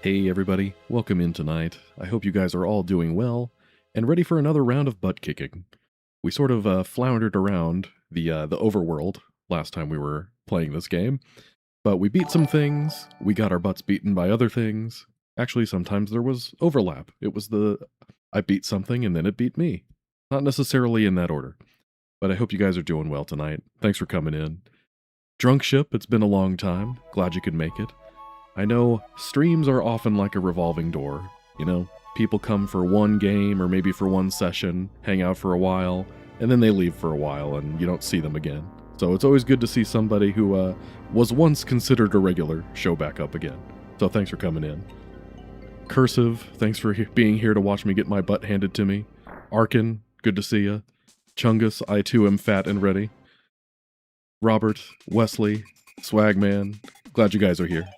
Hey everybody, welcome in tonight. I hope you guys are all doing well and ready for another round of butt kicking. We sort of floundered around the overworld last time we were playing this game, but we beat some things, we got our butts beaten by other things. Actually, sometimes there was overlap. It was I beat something and then it beat me. Not necessarily in that order, but I hope you guys are doing well tonight. Thanks for coming in. Drunk Ship, it's been a long time. Glad you could make it. I know streams are often like a revolving door. You know, people come for one game or maybe for one session, hang out for a while, and then they leave for a while and you don't see them again. So it's always good to see somebody who was once considered a regular show back up again. So thanks for coming in. Cursive, thanks for being here to watch me get my butt handed to me. Arkin, good to see ya. Chungus, I too am fat and ready. Robert, Wesley, Swagman, glad you guys are here.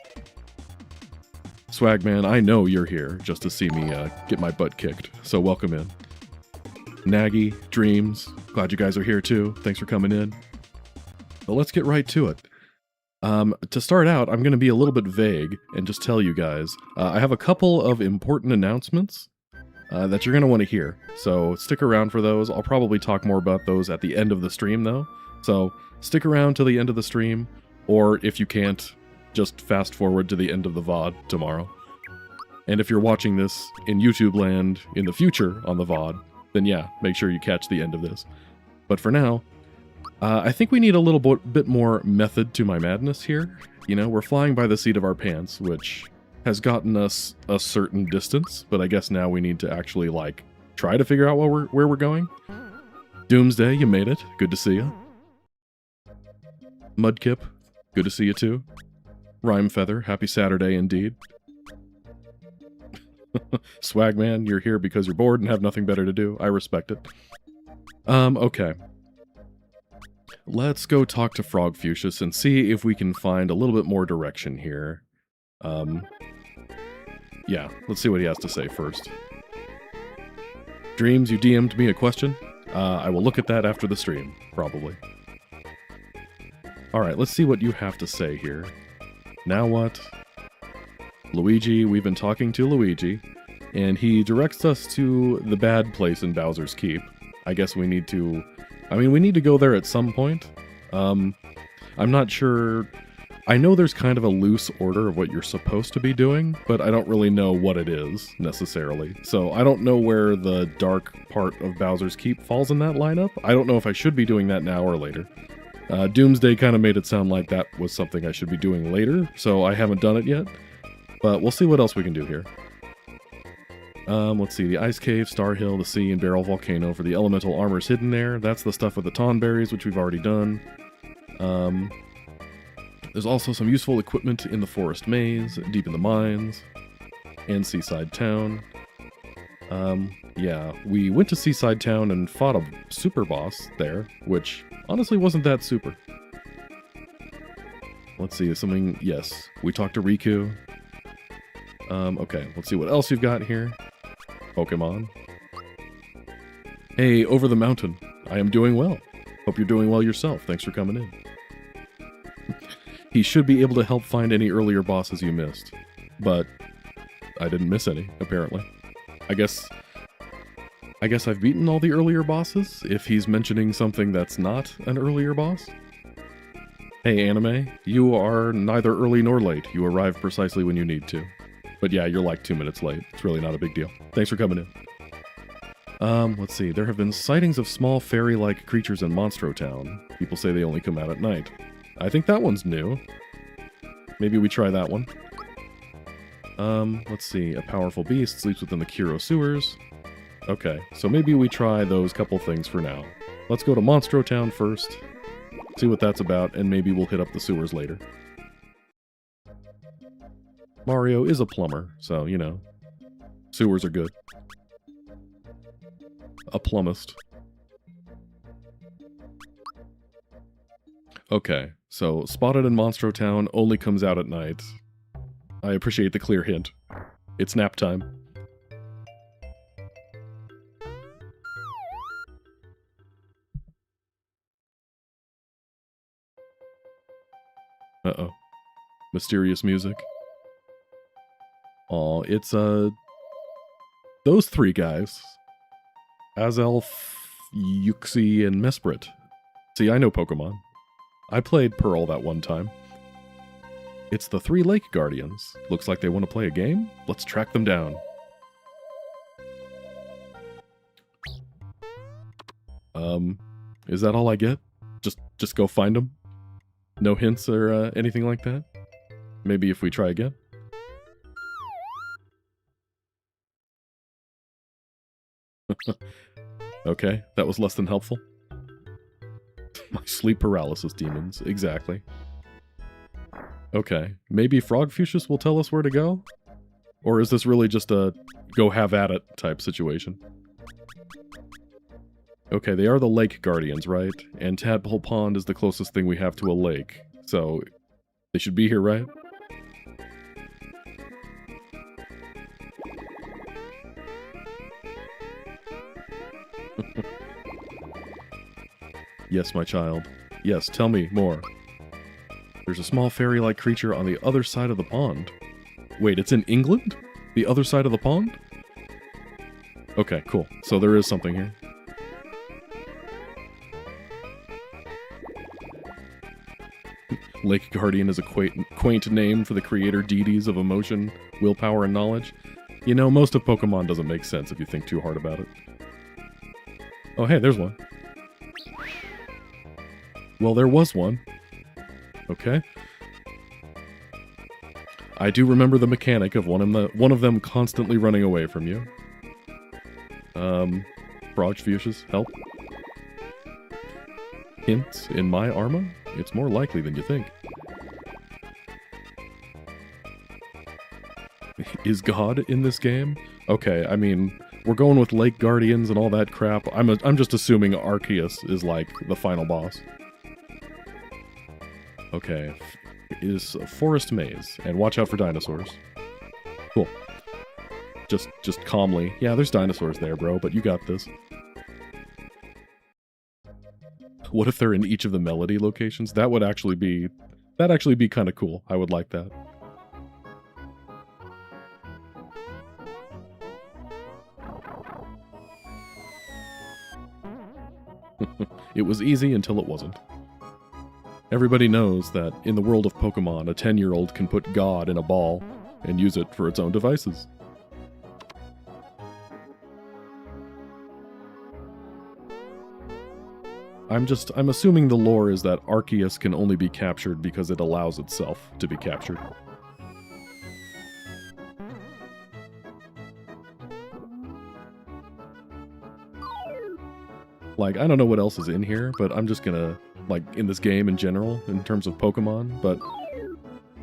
Swagman, I know you're here just to see me get my butt kicked, so welcome in. Naggy, Dreams, glad you guys are here too. Thanks for coming in. But let's get right to it. To start out, I'm going to be a little bit vague and just tell you guys, I have a couple of important announcements that you're going to want to hear, so stick around for those. I'll probably talk more about those at the end of the stream though, so stick around to the end of the stream, or if you can't, just fast forward to the end of the VOD tomorrow. And if you're watching this in YouTube land in the future on the VOD, then yeah, make sure you catch the end of this. But for now, I think we need a little bit more method to my madness here. You know, we're flying by the seat of our pants, which has gotten us a certain distance, but I guess now we need to actually, like, try to figure out where we're going. Doomsday, you made it. Good to see you. Mudkip, good to see you too. Rhyme Feather, happy Saturday indeed. Swagman, you're here because you're bored and have nothing better to do. I respect it. Okay. Let's go talk to Frogfucius and see if we can find a little bit more direction here. Yeah, let's see what he has to say first. Dreams, you DM'd me a question. I will look at that after the stream, probably. Alright, let's see what you have to say here. Now what? Luigi, we've been talking to Luigi, and he directs us to the bad place in Bowser's Keep. I guess we need to... we need to go there at some point. I'm not sure... I know there's kind of a loose order of what you're supposed to be doing, but I don't really know what it is, necessarily. So I don't know where the dark part of Bowser's Keep falls in that lineup. I don't know if I should be doing that now or later. Doomsday kind of made it sound like that was something I should be doing later, so I haven't done it yet. But we'll see what else we can do here. Let's see, the Ice Cave, Star Hill, the Sea, and Barrel Volcano for the elemental armors hidden there. That's the stuff with the Tonberries, which we've already done. There's also some useful equipment in the Forest Maze, deep in the mines, and Seaside Town. Yeah, we went to Seaside Town and fought a super boss there, which honestly wasn't that super. Let's see, something... Yes, we talked to Riku. Okay, let's see what else you've got here. Pokemon. Hey, Over the Mountain. I am doing well. Hope you're doing well yourself. Thanks for coming in. He should be able to help find any earlier bosses you missed. But I didn't miss any, apparently. I guess I've beaten all the earlier bosses, if he's mentioning something that's not an earlier boss. Hey, Anime, you are neither early nor late. You arrive precisely when you need to. But yeah, you're like 2 minutes late. It's really not a big deal. Thanks for coming in. Let's see. There have been sightings of small fairy-like creatures in Monstro Town. People say they only come out at night. I think that one's new. Maybe we try that one. Let's see. A powerful beast sleeps within the Kuro sewers. Okay, so maybe we try those couple things for now. Let's go to Monstro Town first, see what that's about, and maybe we'll hit up the sewers later. Mario is a plumber, so, you know, sewers are good. A plumbist. Okay, so Spotted in Monstro Town only comes out at night. I appreciate the clear hint. It's nap time. Uh-oh. Mysterious music. Oh, it's those three guys. Azelf, Yuxi, and Mesprit. See, I know Pokemon. I played Pearl that one time. It's the 3 Lake Guardians. Looks like they want to play a game. Let's track them down. Is that all I get? Just go find them? No hints or anything like that? Maybe if we try again? Okay, that was less than helpful. My sleep paralysis demons, exactly. Okay, maybe Frogfucius will tell us where to go? Or is this really just a go have at it type situation? Okay, they are the Lake Guardians, right? And Tadpole Pond is the closest thing we have to a lake. So, they should be here, right? Yes, my child. Yes, tell me more. There's a small fairy-like creature on the other side of the pond. Wait, it's in England? The other side of the pond? Okay, cool. So there is something here. Lake Guardian is a quaint name for the creator deities of emotion, willpower, and knowledge. You know, most of Pokemon doesn't make sense if you think too hard about it. Oh, hey, there's one. Well, there was one. Okay. I do remember the mechanic of one of them constantly running away from you. Frogfucius, help. Hints in my Arma? It's more likely than you think. Is God in this game? Okay, I mean, we're going with Lake Guardians and all that crap. I'm just assuming Arceus is like the final boss. Okay, is a forest maze, and watch out for dinosaurs. Cool. Just calmly. Yeah, there's dinosaurs there, bro, but you got this. What if they're in each of the melody locations? That'd actually be kind of cool. I would like that. It was easy until it wasn't. Everybody knows that in the world of Pokemon, a 10-year-old can put God in a ball and use it for its own devices. I'm assuming the lore is that Arceus can only be captured because it allows itself to be captured. Like, I don't know what else is in here, but I'm just gonna, like, in this game in general, in terms of Pokemon, but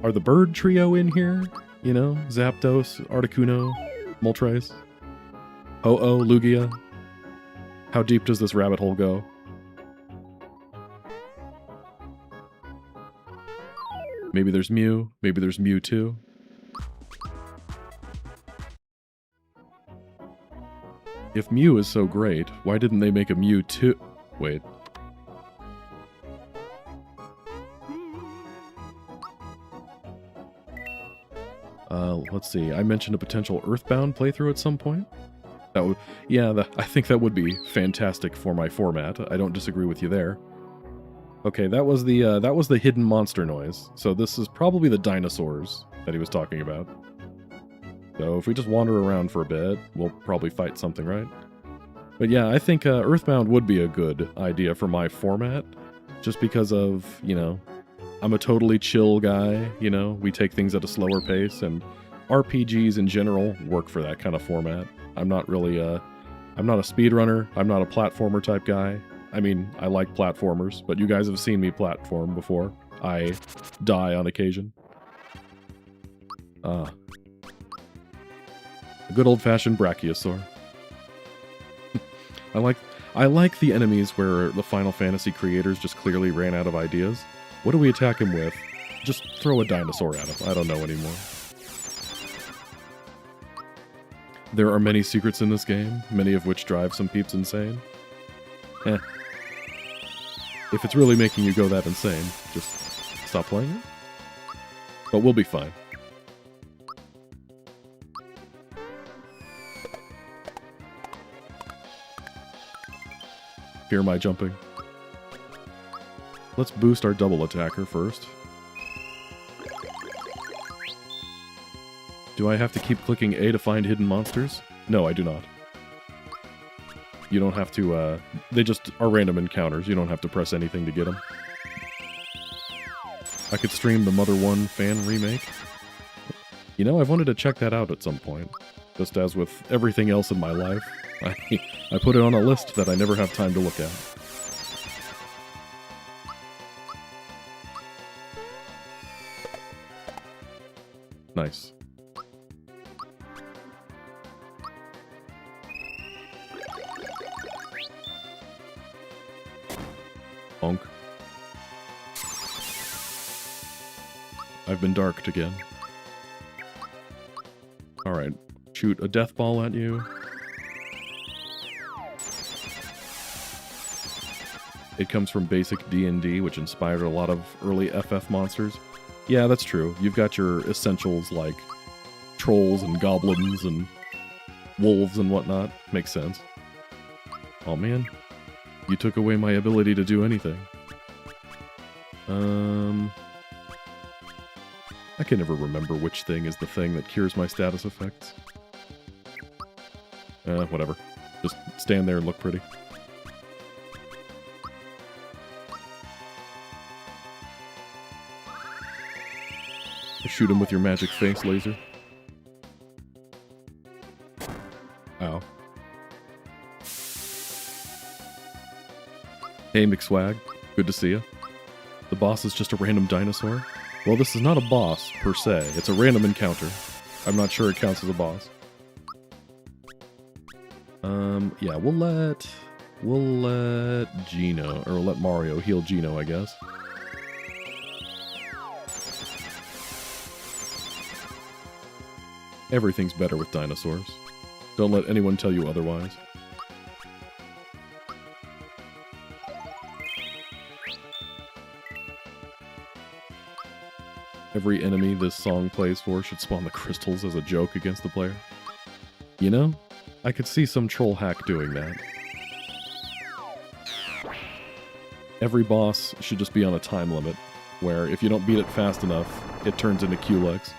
are the bird trio in here? You know, Zapdos, Articuno, Moltres, Ho-Oh, Lugia. How deep does this rabbit hole go? Maybe there's Mew, maybe there's Mewtwo. If Mew is so great, why didn't they make a Mewtwo? Wait. Let's see. I mentioned a potential Earthbound playthrough at some point. That would, yeah, I think that would be fantastic for my format. I don't disagree with you there. Okay, that was the hidden monster noise. So this is probably the dinosaurs that he was talking about. So if we just wander around for a bit, we'll probably fight something, right? But yeah, I think Earthbound would be a good idea for my format, just because of, you know, I'm a totally chill guy, you know, we take things at a slower pace, and RPGs in general work for that kind of format. I'm not really I'm not a speedrunner, I'm not a platformer type guy. I mean, I like platformers, but you guys have seen me platform before. I die on occasion. A good old-fashioned Brachiosaur. I like the enemies where the Final Fantasy creators just clearly ran out of ideas. What do we attack him with? Just throw a dinosaur at him. I don't know anymore. There are many secrets in this game, many of which drive some peeps insane. Eh. If it's really making you go that insane, just stop playing it. But we'll be fine. Hear my jumping. Let's boost our double attacker first. Do I have to keep clicking A to find hidden monsters? No, I do not. You don't have to, they just are random encounters. You don't have to press anything to get them. I could stream the Mother 1 fan remake. You know, I've wanted to check that out at some point. Just as with everything else in my life, I put it on a list that I never have time to look at. Nice. Bonk. I've been darked again. Alright. Shoot a death ball at you. It comes from basic D&D, which inspired a lot of early FF monsters. Yeah, that's true. You've got your essentials like trolls and goblins and wolves and whatnot. Makes sense. Oh man. You took away my ability to do anything. I can never remember which thing is the thing that cures my status effects. Whatever. Just stand there and look pretty. Shoot him with your magic face laser. Ow. Hey, McSwag. Good to see you. The boss is just a random dinosaur? Well, this is not a boss, per se. It's a random encounter. I'm not sure it counts as a boss. Yeah, we'll let Gino, or we'll let Mario heal Gino, I guess. Everything's better with dinosaurs. Don't let anyone tell you otherwise. Every enemy this song plays for should spawn the crystals as a joke against the player. You know, I could see some troll hack doing that. Every boss should just be on a time limit, where if you don't beat it fast enough, it turns into Culex.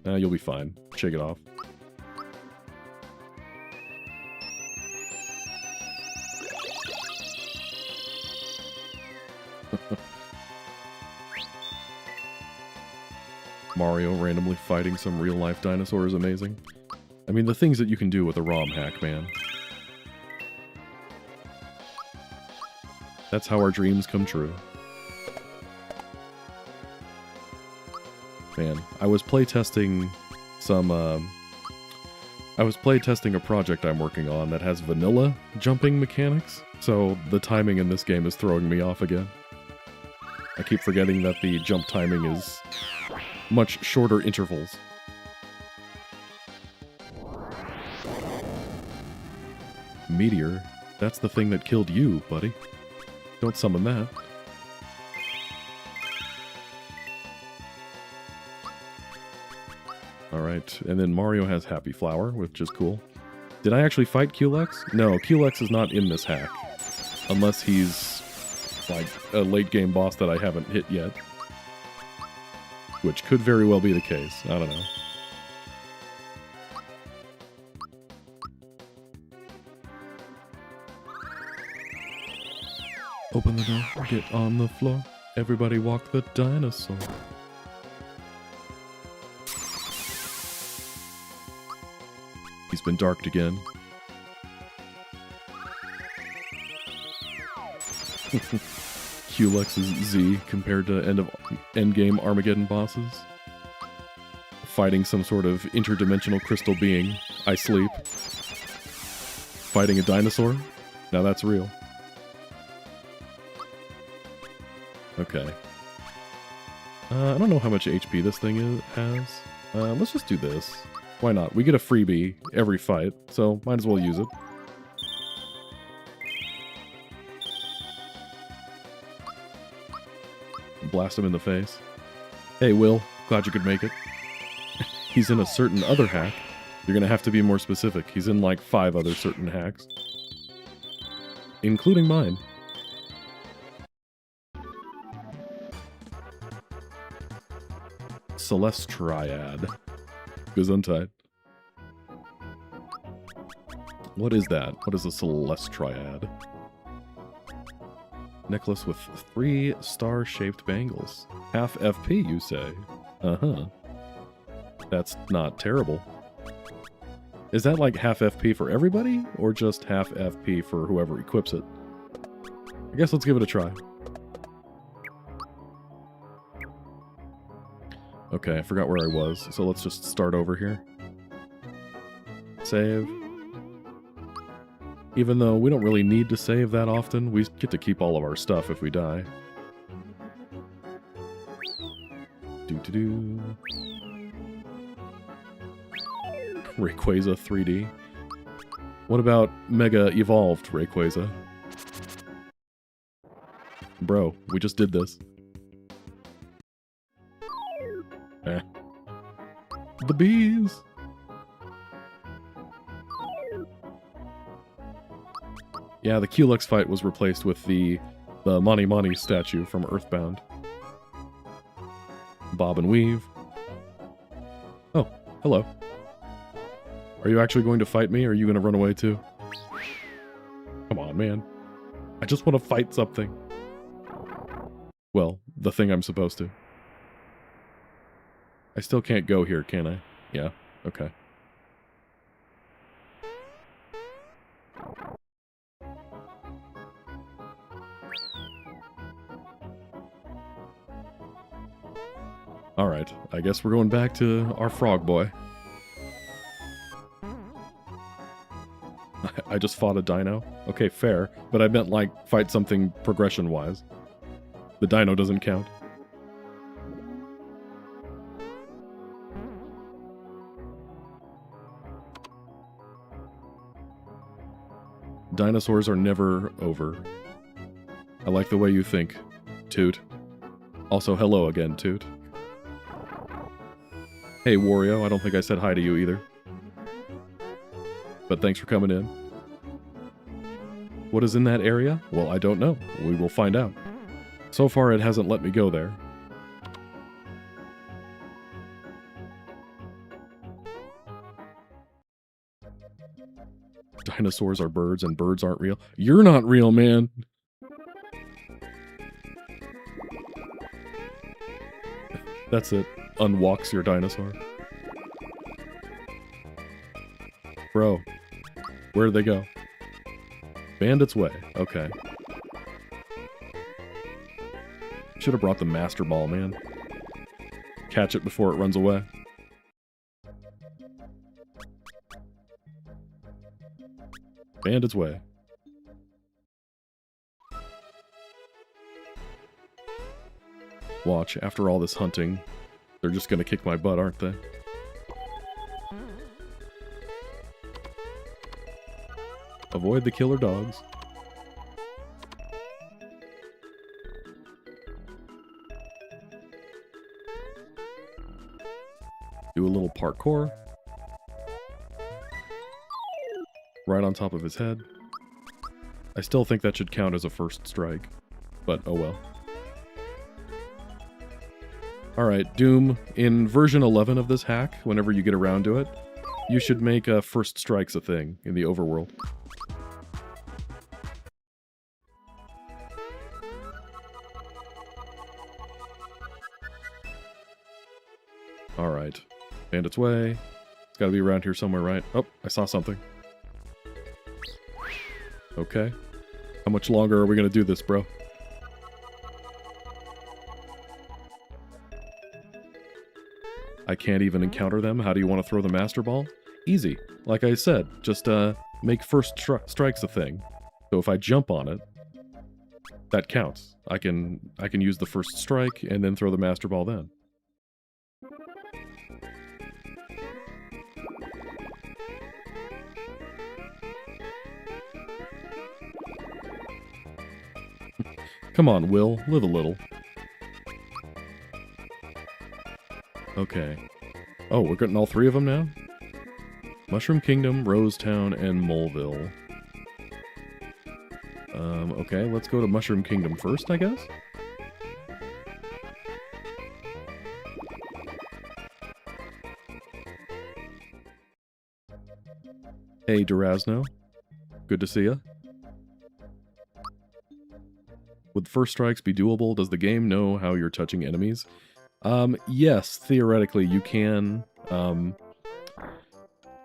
You'll be fine. Shake it off. Mario randomly fighting some real-life dinosaur is amazing. I mean, the things that you can do with a ROM hack, man. That's how our dreams come true. Man, I was playtesting some, I was playtesting a project I'm working on that has vanilla jumping mechanics, so the timing in this game is throwing me off again. I keep forgetting that the jump timing is much shorter intervals. Meteor? That's the thing that killed you, buddy. Don't summon that. Alright, and then Mario has Happy Flower, which is cool. Did I actually fight Culex? No, Culex is not in this hack. Unless he's, like, a late game boss that I haven't hit yet. Which could very well be the case. I don't know. Open the door, get on the floor. Everybody walk the dinosaur. He's been darked again. Culex's Z compared to endgame Armageddon bosses. Fighting some sort of interdimensional crystal being. I sleep. Fighting a dinosaur? Now that's real. Okay. I don't know how much HP this thing has. Let's just do this. Why not? We get a freebie every fight, so might as well use it. Blast him in the face. Hey, Will. Glad you could make it. He's in a certain other hack. You're gonna have to be more specific. He's in like 5 other certain hacks. including mine. Celeste Triad. Gesundheit. What is that? What is a Celeste Triad? Necklace with 3 star-shaped bangles. Half FP, you say? Uh-huh. That's not terrible. Is that like half FP for everybody, or just half FP for whoever equips it? I guess let's give it a try. Okay, I forgot where I was, so let's just start over here. Save. Even though we don't really need to save that often, we get to keep all of our stuff if we die. Doo-doo-doo. Rayquaza 3D. What about Mega Evolved Rayquaza? Bro, we just did this. Eh. The bees! Yeah, the Culex fight was replaced with the Mani Mani statue from Earthbound. Bob and weave. Oh, hello. Are you actually going to fight me, or are you going to run away too? Come on, man. I just want to fight something. Well, the thing I'm supposed to. I still can't go here, can I? Yeah, okay. Alright, I guess we're going back to our frog boy. I just fought a dino. Okay, fair, but I meant like fight something progression-wise. The dino doesn't count. Dinosaurs are never over. I like the way you think, Toot. Also, hello again, Toot. Hey, Wario, I don't think I said hi to you either. But thanks for coming in. What is in that area? Well, I don't know. We will find out. So far, it hasn't let me go there. Dinosaurs are birds and birds aren't real. You're not real, man! That's it. Unwalks your dinosaur. Bro. Where'd they go? Bandit's Way. Okay. Should have brought the Master Ball, man. Catch it before it runs away. Bandit's Way. Watch, after all this hunting, they're just gonna kick my butt, aren't they? Avoid the killer dogs. Do a little parkour. Right on top of his head. I still think that should count as a first strike, but oh well. Alright, Doom, in version 11 of this hack, whenever you get around to it, you should make first strikes a thing in the overworld. Alright. Bandit's Way. It's gotta be around here somewhere, right? Oh, I saw something. Okay. How much longer are we gonna do this, bro? I can't even encounter them. How do you want to throw the Master Ball? Easy. Like I said, just make first strikes a thing. So if I jump on it, that counts. I can use the first strike and then throw the Master Ball then. Come on, Will. Live a little. Okay. Oh, we're getting all three of them now? Mushroom Kingdom, Rosetown, and Moleville. Okay, let's go to Mushroom Kingdom first, I guess? Hey, Durazno. Good to see ya. Would first strikes be doable? Does the game know how you're touching enemies? Yes, theoretically you can.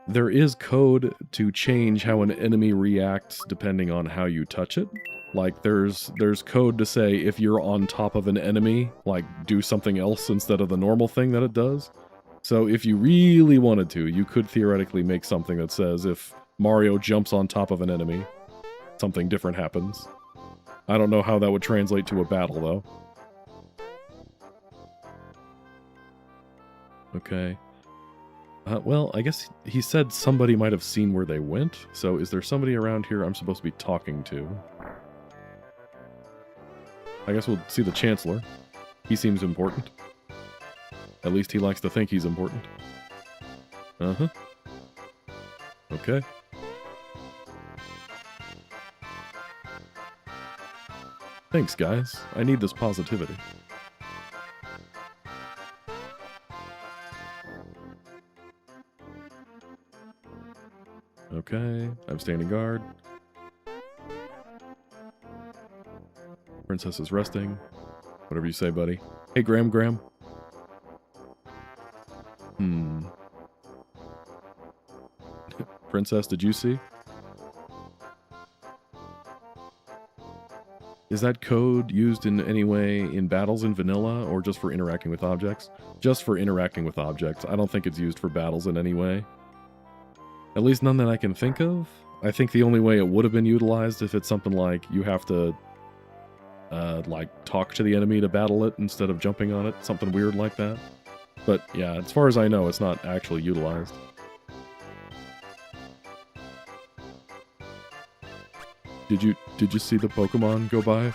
There is code to change how an enemy reacts depending on how you touch it. Like, there's code to say if you're on top of an enemy, like, do something else instead of the normal thing that it does. So if you really wanted to, you could theoretically make something that says if Mario jumps on top of an enemy, something different happens. I don't know how that would translate to a battle, though. Okay. Well, I guess he said somebody might have seen where they went, so is there somebody around here I'm supposed to be talking to? I guess we'll see the Chancellor. He seems important. At least he likes to think he's important. Uh-huh. Okay. Thanks, guys. I need this positivity. Okay, I'm standing guard. Princess is resting. Whatever you say, buddy. Hey, Graham. Princess, did you see? Is that code used in any way in battles in vanilla, or just for interacting with objects? Just for interacting with objects. I don't think it's used for battles in any way. At least none that I can think of. I think the only way it would have been utilized if it's something like you have to, like, talk to the enemy to battle it instead of jumping on it. Something weird like that. But, yeah, as far as I know, it's not actually utilized. Did you see the Pokemon go by?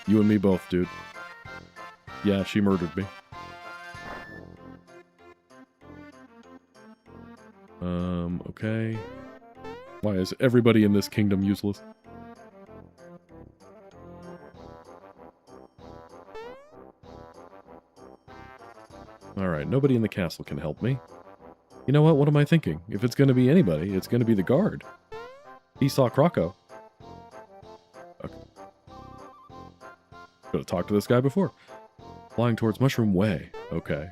You and me both, dude. Yeah, she murdered me. Okay. Why is everybody in this kingdom useless? Alright, nobody in the castle can help me. You know what? What am I thinking? If it's going to be anybody, it's going to be the guard. He saw Croco. Okay. Could have talked to this guy before. Flying towards Mushroom Way. Okay.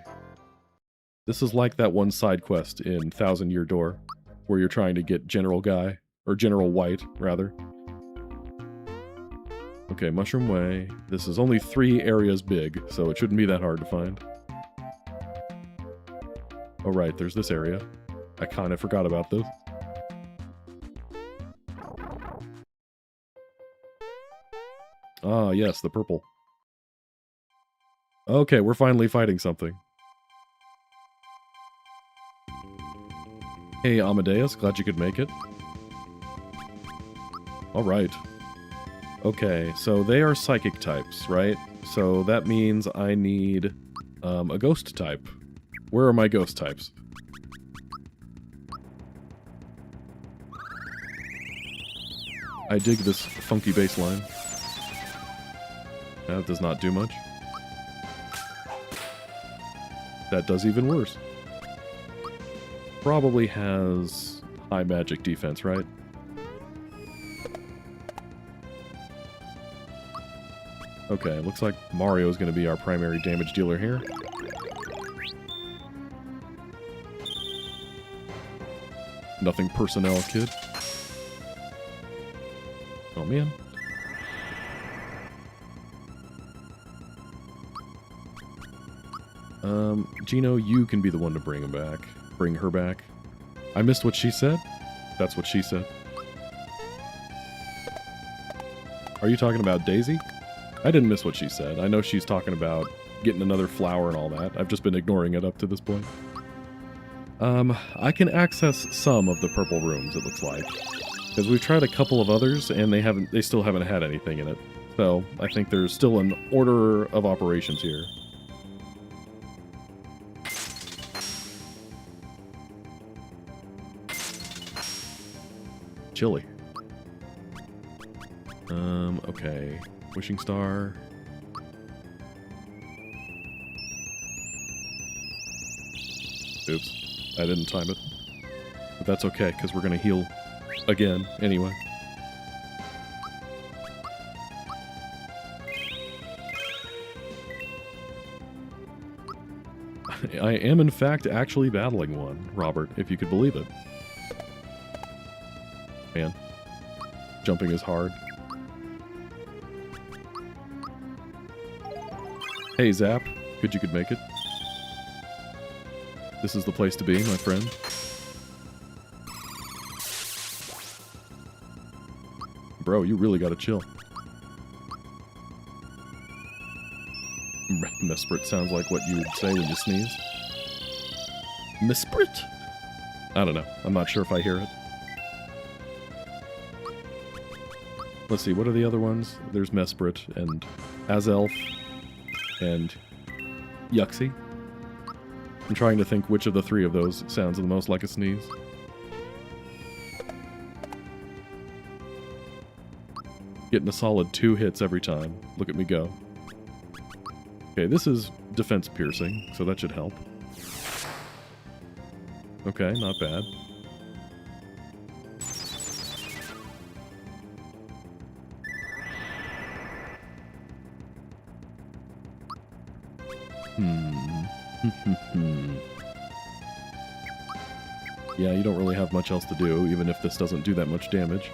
This is like that one side quest in Thousand Year Door, where you're trying to get General Guy, or General White, rather. Okay, Mushroom Way. This is only 3 areas big, so it shouldn't be that hard to find. Oh right, there's this area. I kind of forgot about this. Ah, yes, the purple. Okay, we're finally fighting something. Hey, Amadeus, glad you could make it. Alright. Okay, so they are psychic types, right? So that means I need a ghost type. Where are my ghost types? I dig this funky bass line. That does not do much. That does even worse. Probably has high magic defense, right? Okay, looks like Mario is going to be our primary damage dealer here. Nothing personnel, kid. Oh, man. Gino, you can be the one to bring him back. Bring her back. I missed what she said? That's what she said. Are you talking about Daisy? I didn't miss what she said. I know she's talking about getting another flower and all that. I've just been ignoring it up to this point. I can access some of the purple rooms, it looks like. Because we've tried a couple of others, and they still haven't had anything in it. So, I think there's still an order of operations here. chilly. Okay. Wishing Star. Oops. I didn't time it. But that's okay, because we're going to heal again anyway. I am, in fact, actually battling one, Robert, if you could believe it. Man. Jumping is hard. Hey, Zap. Good you could make it. This is the place to be, my friend. Bro, you really gotta chill. Mesprit sounds like what you would say when you sneeze. Mesprit? I don't know. I'm not sure if I hear it. Let's see, what are the other ones? There's Mesprit and Azelf and Yuxi. I'm trying to think which of the three of those sounds the most like a sneeze. Getting a solid 2 hits every time. Look at me go. Okay, this is defense piercing, so that should help. Okay, not bad. Yeah, you don't really have much else to do, even if this doesn't do that much damage.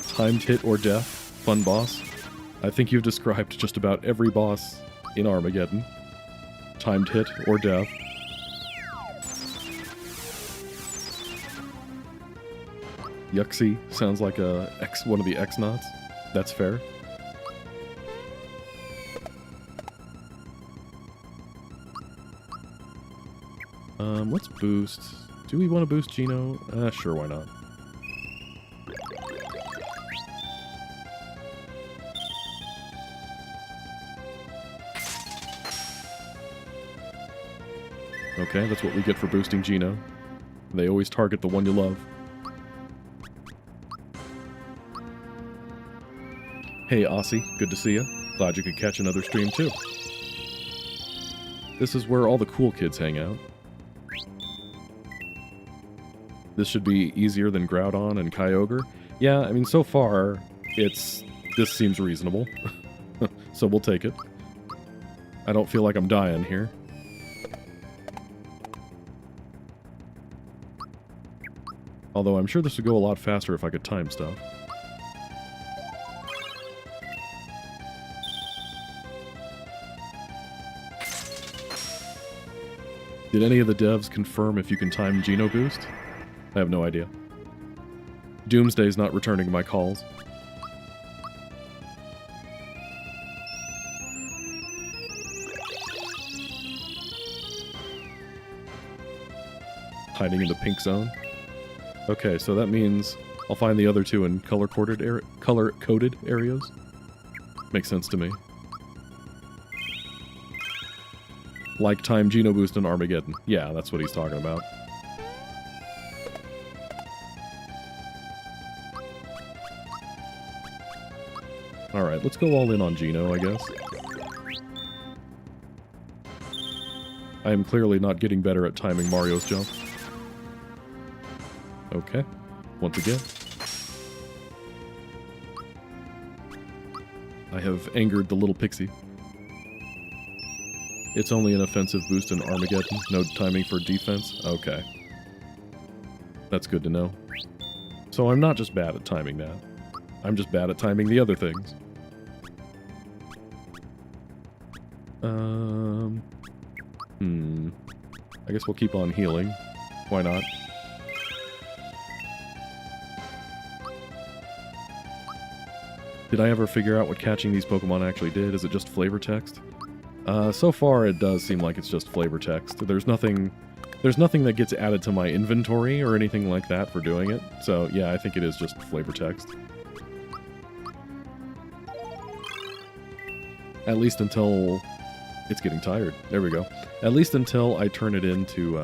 Timed hit or death. Fun boss. I think you've described just about every boss in Armageddon. Timed hit or death. Yuxi sounds like one of the X-Nauts. That's fair. Let's boost. Do we want to boost Gino? Sure, why not? Okay, that's what we get for boosting Gino. They always target the one you love. Hey, Aussie. Good to see you. Glad you could catch another stream, too. This is where all the cool kids hang out. This should be easier than Groudon and Kyogre. Yeah, I mean, so far, this seems reasonable. So we'll take it. I don't feel like I'm dying here. Although I'm sure this would go a lot faster if I could time stuff. Did any of the devs confirm if you can time Geno Boost? I have no idea. Doomsday's not returning my calls. Hiding in the pink zone. Okay, so that means I'll find the other two in color-coded areas. Makes sense to me. Like time Geno Boost in Armageddon. Yeah, that's what he's talking about. Alright, let's go all in on Geno, I guess. I am clearly not getting better at timing Mario's jump. Okay, once again. I have angered the little pixie. It's only an offensive boost in Armageddon, no timing for defense? Okay. That's good to know. So I'm not just bad at timing that. I'm just bad at timing the other things. I guess we'll keep on healing. Why not? Did I ever figure out what catching these Pokemon actually did? Is it just flavor text? So far it does seem like it's just flavor text. There's nothing that gets added to my inventory or anything like that for doing it. So yeah, I think it is just flavor text. At least until it's getting tired. There we go. At least until I turn it into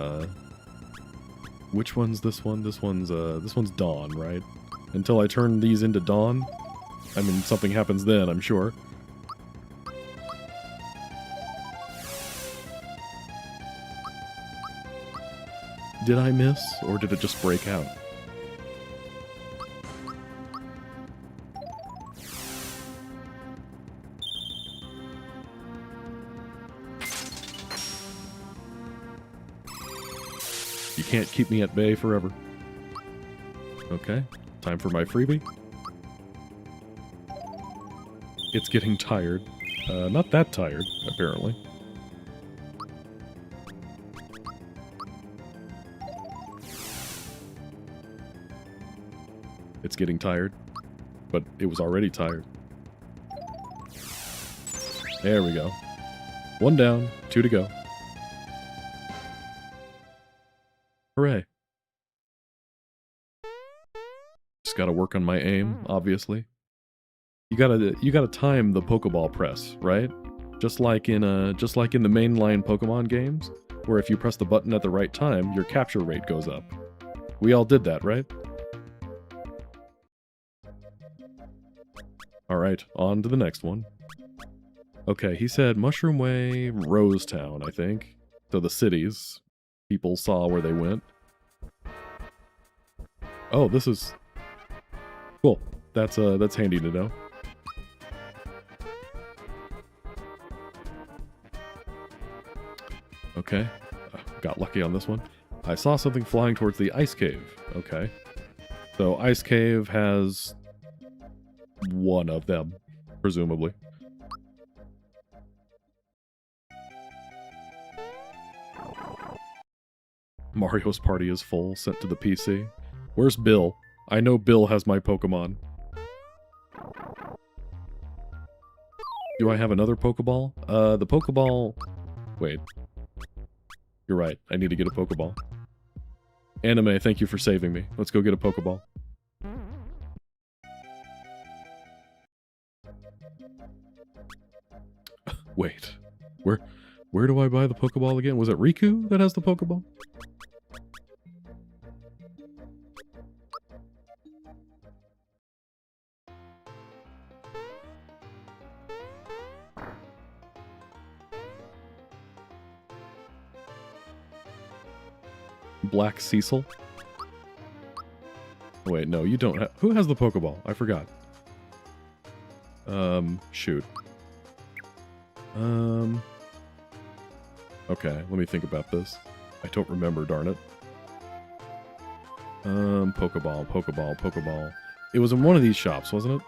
Which one's this one? This one's Dawn, right? Until I turn these into Dawn. I mean, something happens then, I'm sure. Did I miss, or did it just break out? You can't keep me at bay forever. Okay, time for my freebie. It's getting tired. Not that tired, apparently. It's getting tired, but it was already tired. There we go. 1 down, 2 to go. Hooray. Just gotta work on my aim, obviously. You gotta time the Pokeball press, right? Just like in the mainline Pokemon games, where if you press the button at the right time, your capture rate goes up. We all did that, right? Alright, on to the next one. Okay, he said Mushroom Way, Rosetown, I think. So the cities. People saw where they went. Oh, this is... cool. That's handy to know. Okay. Got lucky on this one. I saw something flying towards the ice cave. Okay. So ice cave has... one of them, presumably. Mario's party is full, sent to the PC. Where's Bill? I know Bill has my Pokemon. Do I have another Pokeball? The Pokeball... wait. You're right, I need to get a Pokeball. Anime, thank you for saving me. Let's go get a Pokeball. Wait, where do I buy the Pokeball again? Was it Riku that has the Pokeball? Black Cecil? Oh, wait, no, you don't have... who has the Pokeball? I forgot. Shoot. Okay, let me think about this. I don't remember, darn it. Pokeball. It was in one of these shops, wasn't it?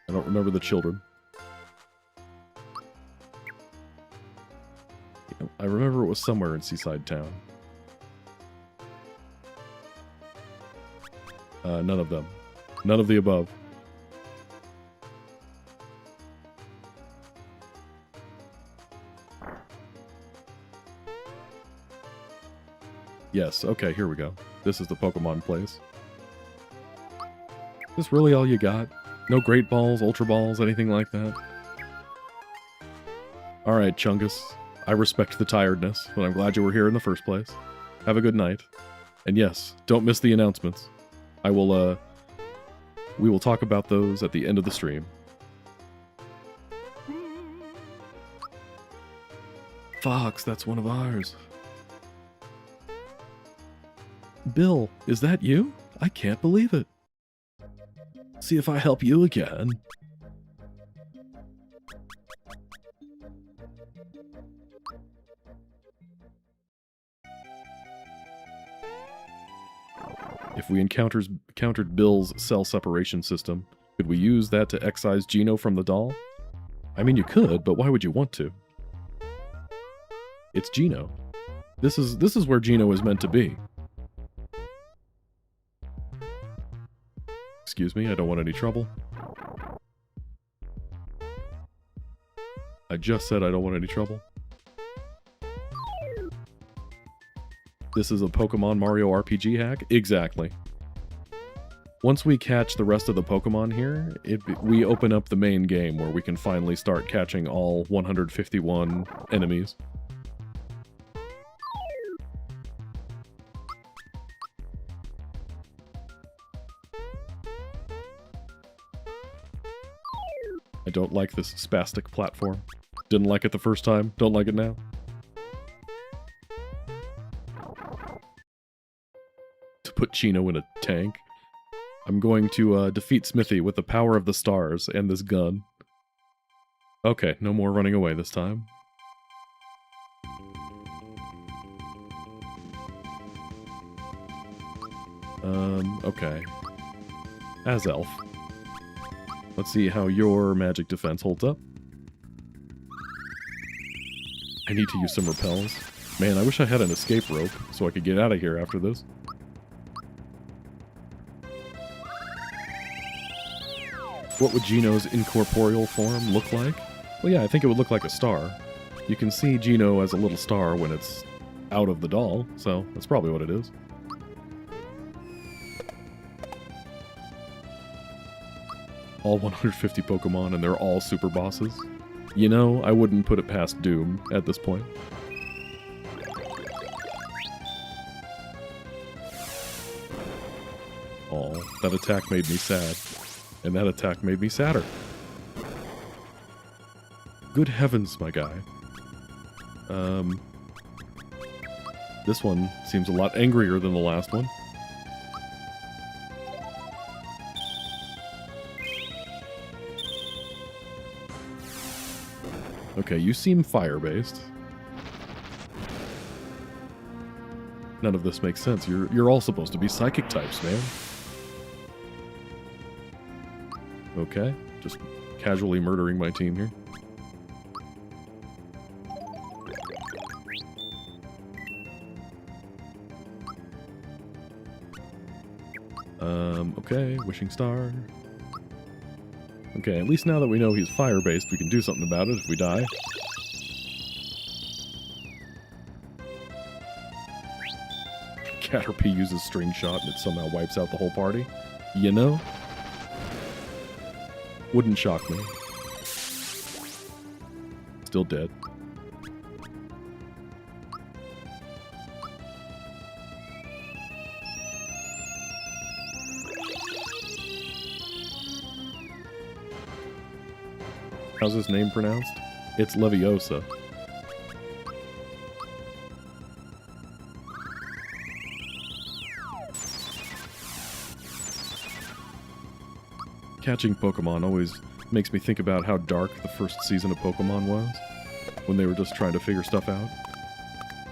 I don't remember the children. I remember it was somewhere in Seaside Town. None of them. None of the above. Yes, okay, here we go. This is the Pokemon place. Is this really all you got? No Great Balls, Ultra Balls, anything like that? Alright, Chungus. I respect the tiredness, but I'm glad you were here in the first place. Have a good night. And yes, don't miss the announcements. We will talk about those at the end of the stream. Fox, that's one of ours. Bill, is that you? I can't believe it. See if I help you again. If we encountered Bill's cell separation system, could we use that to excise Geno from the doll? I mean, you could, but why would you want to? It's Geno. This is where Geno is meant to be. Excuse me, I don't want any trouble. I just said I don't want any trouble. This is a Pokemon Mario RPG hack? Exactly. Once we catch the rest of the Pokemon here, we open up the main game where we can finally start catching all 151 enemies. don't like this spastic platform. Didn't like it the first time, don't like it now. To put Chino in a tank. I'm going to defeat Smithy with the power of the stars and this gun. Okay, no more running away this time. Okay. As Elf. Let's see how your magic defense holds up. I need to use some repels. Man, I wish I had an escape rope so I could get out of here after this. What would Gino's incorporeal form look like? Well, yeah, I think it would look like a star. You can see Gino as a little star when it's out of the doll, so that's probably what it is. All 150 Pokemon, and they're all super bosses. You know, I wouldn't put it past Doom at this point. Oh, that attack made me sad. And that attack made me sadder. Good heavens, my guy. This one seems a lot angrier than the last one. Okay, you seem fire-based. None of this makes sense. You're all supposed to be psychic types, man. Okay, just casually murdering my team here. Okay, Wishing Star. Okay, at least now that we know he's fire-based, we can do something about it if we die. Caterpie uses String Shot and it somehow wipes out the whole party. You know? Wouldn't shock me. Still dead. How's his name pronounced? It's Leviosa. Catching Pokemon always makes me think about how dark the first season of Pokemon was, when they were just trying to figure stuff out.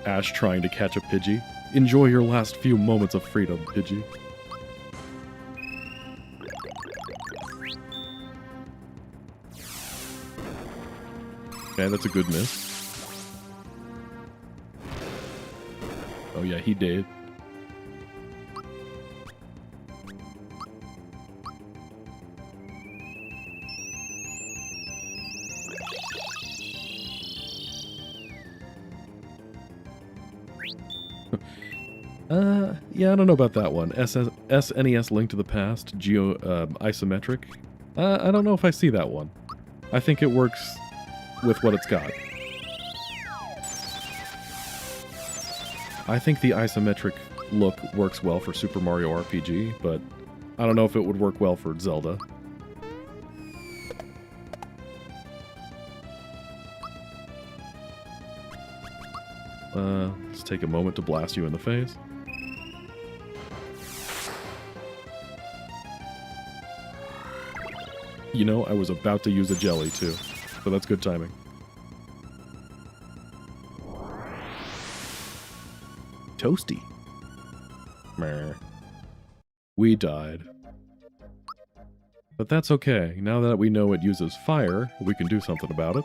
Ash trying to catch a Pidgey. Enjoy your last few moments of freedom, Pidgey. Okay, that's a good miss. Oh yeah, he did. Yeah, I don't know about that one. SNES Link to the Past, isometric. I don't know if I see that one. I think it works with what it's got. I think the isometric look works well for Super Mario RPG, but I don't know if it would work well for Zelda. Let's take a moment to blast you in the face. You know, I was about to use a jelly, too. So that's good timing. Toasty. Meh. We died. But that's okay. Now that we know it uses fire, we can do something about it.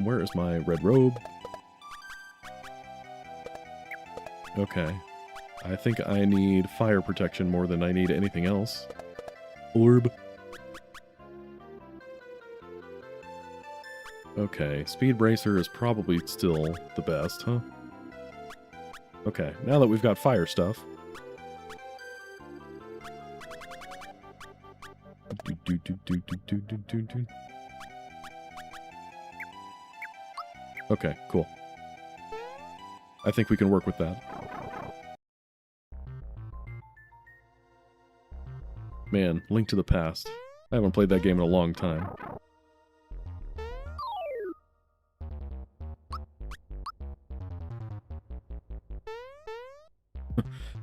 Where is my red robe? Okay. I think I need fire protection more than I need anything else. Orb. Okay, Speed Bracer is probably still the best, huh? Okay, now that we've got fire stuff. Okay, cool. I think we can work with that. Man, Link to the Past. I haven't played that game in a long time.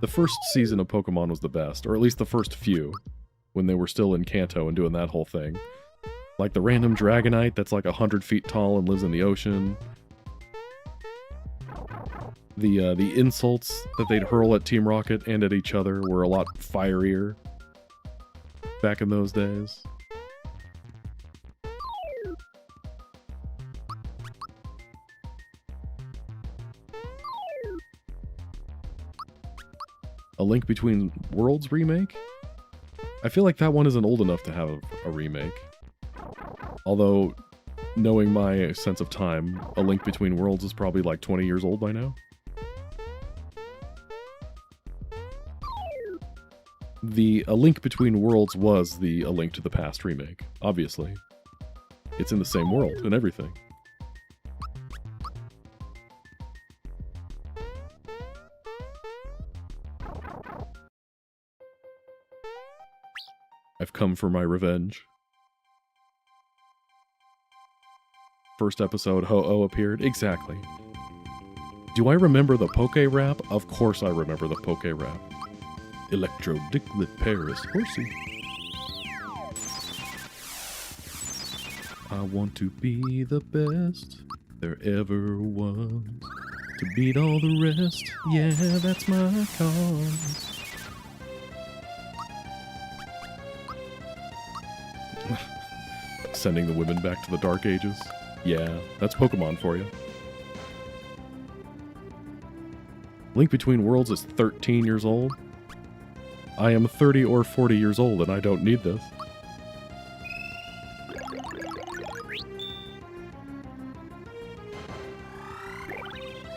The first season of Pokemon was the best, or at least the first few, when they were still in Kanto and doing that whole thing. Like the random Dragonite that's like 100 feet tall and lives in the ocean. The insults that they'd hurl at Team Rocket and at each other were a lot fierier back in those days. A Link Between Worlds remake? I feel like that one isn't old enough to have a remake. Although, knowing my sense of time, A Link Between Worlds is probably like 20 years old by now. The A Link Between Worlds was the A Link to the Past remake, obviously. It's in the same world and everything. I've come for my revenge. First episode, Ho-Oh appeared? Exactly. Do I remember the Poke Rap? Of course I remember the Poke Rap. Electro Dicklet Paris Horsey. I want to be the best there ever was. To beat all the rest, yeah, that's my cause. Sending the women back to the Dark Ages. Yeah, that's Pokemon for you. Link Between Worlds is 13 years old. I am 30 or 40 years old and I don't need this.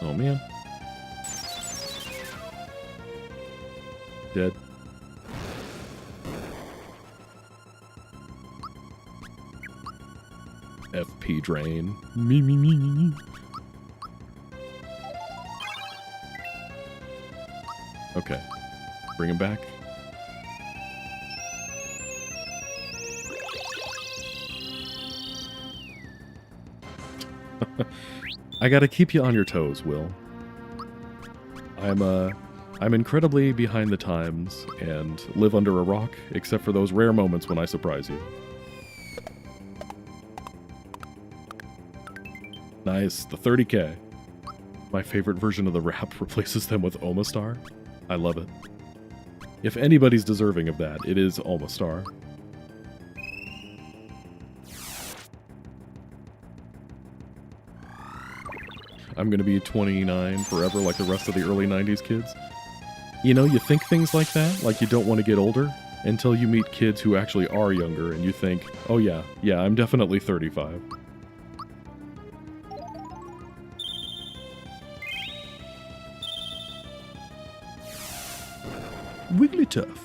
Oh man. Dead. FP drain. Me. Okay. Bring him back. I gotta keep you on your toes, Will. I'm incredibly behind the times and live under a rock, except for those rare moments when I surprise you. Nice, the 30k. My favorite version of the rap replaces them with Omastar. I love it. If anybody's deserving of that, it is Omastar. I'm gonna be 29 forever like the rest of the early 90s kids. You know, you think things like that, like you don't want to get older, until you meet kids who actually are younger and you think, oh yeah, I'm definitely 35. Wigglytuff.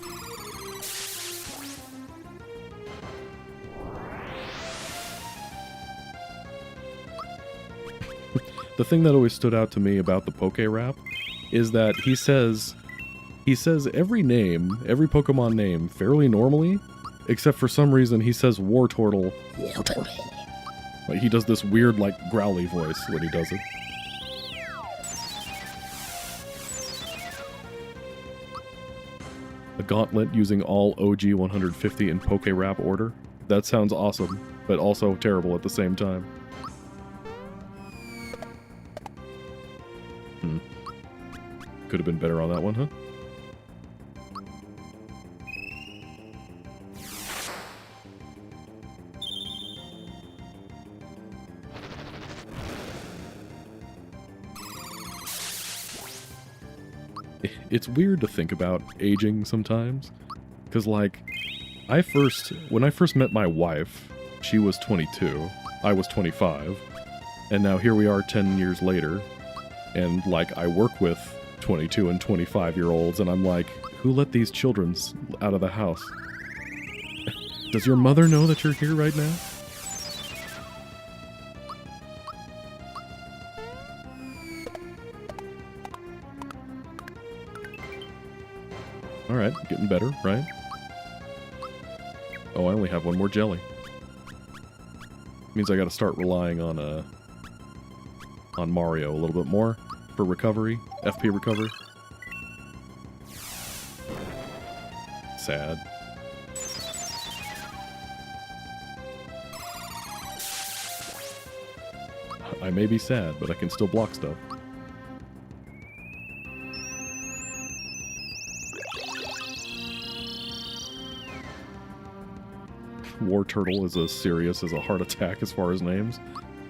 The thing that always stood out to me about the Poke Rap is that he says every name, every Pokemon name fairly normally, except for some reason he says Wartortle. Like he does this weird like growly voice when he does it. A gauntlet using all OG 150 in Poke Rap order. That sounds awesome, but also terrible at the same time. Could have been better on that one, huh? It's weird to think about aging sometimes, because like, when I first met my wife, she was 22, I was 25, and now here we are 10 years later, and like I work with 22 and 25-year-olds, and I'm like, who let these children out of the house? Does your mother know that you're here right now? Alright, getting better, right? Oh, I only have one more jelly. Means I gotta start relying on Mario a little bit more for recovery, FP recovery. Sad. I may be sad, but I can still block stuff. War Turtle is as serious as a heart attack as far as names.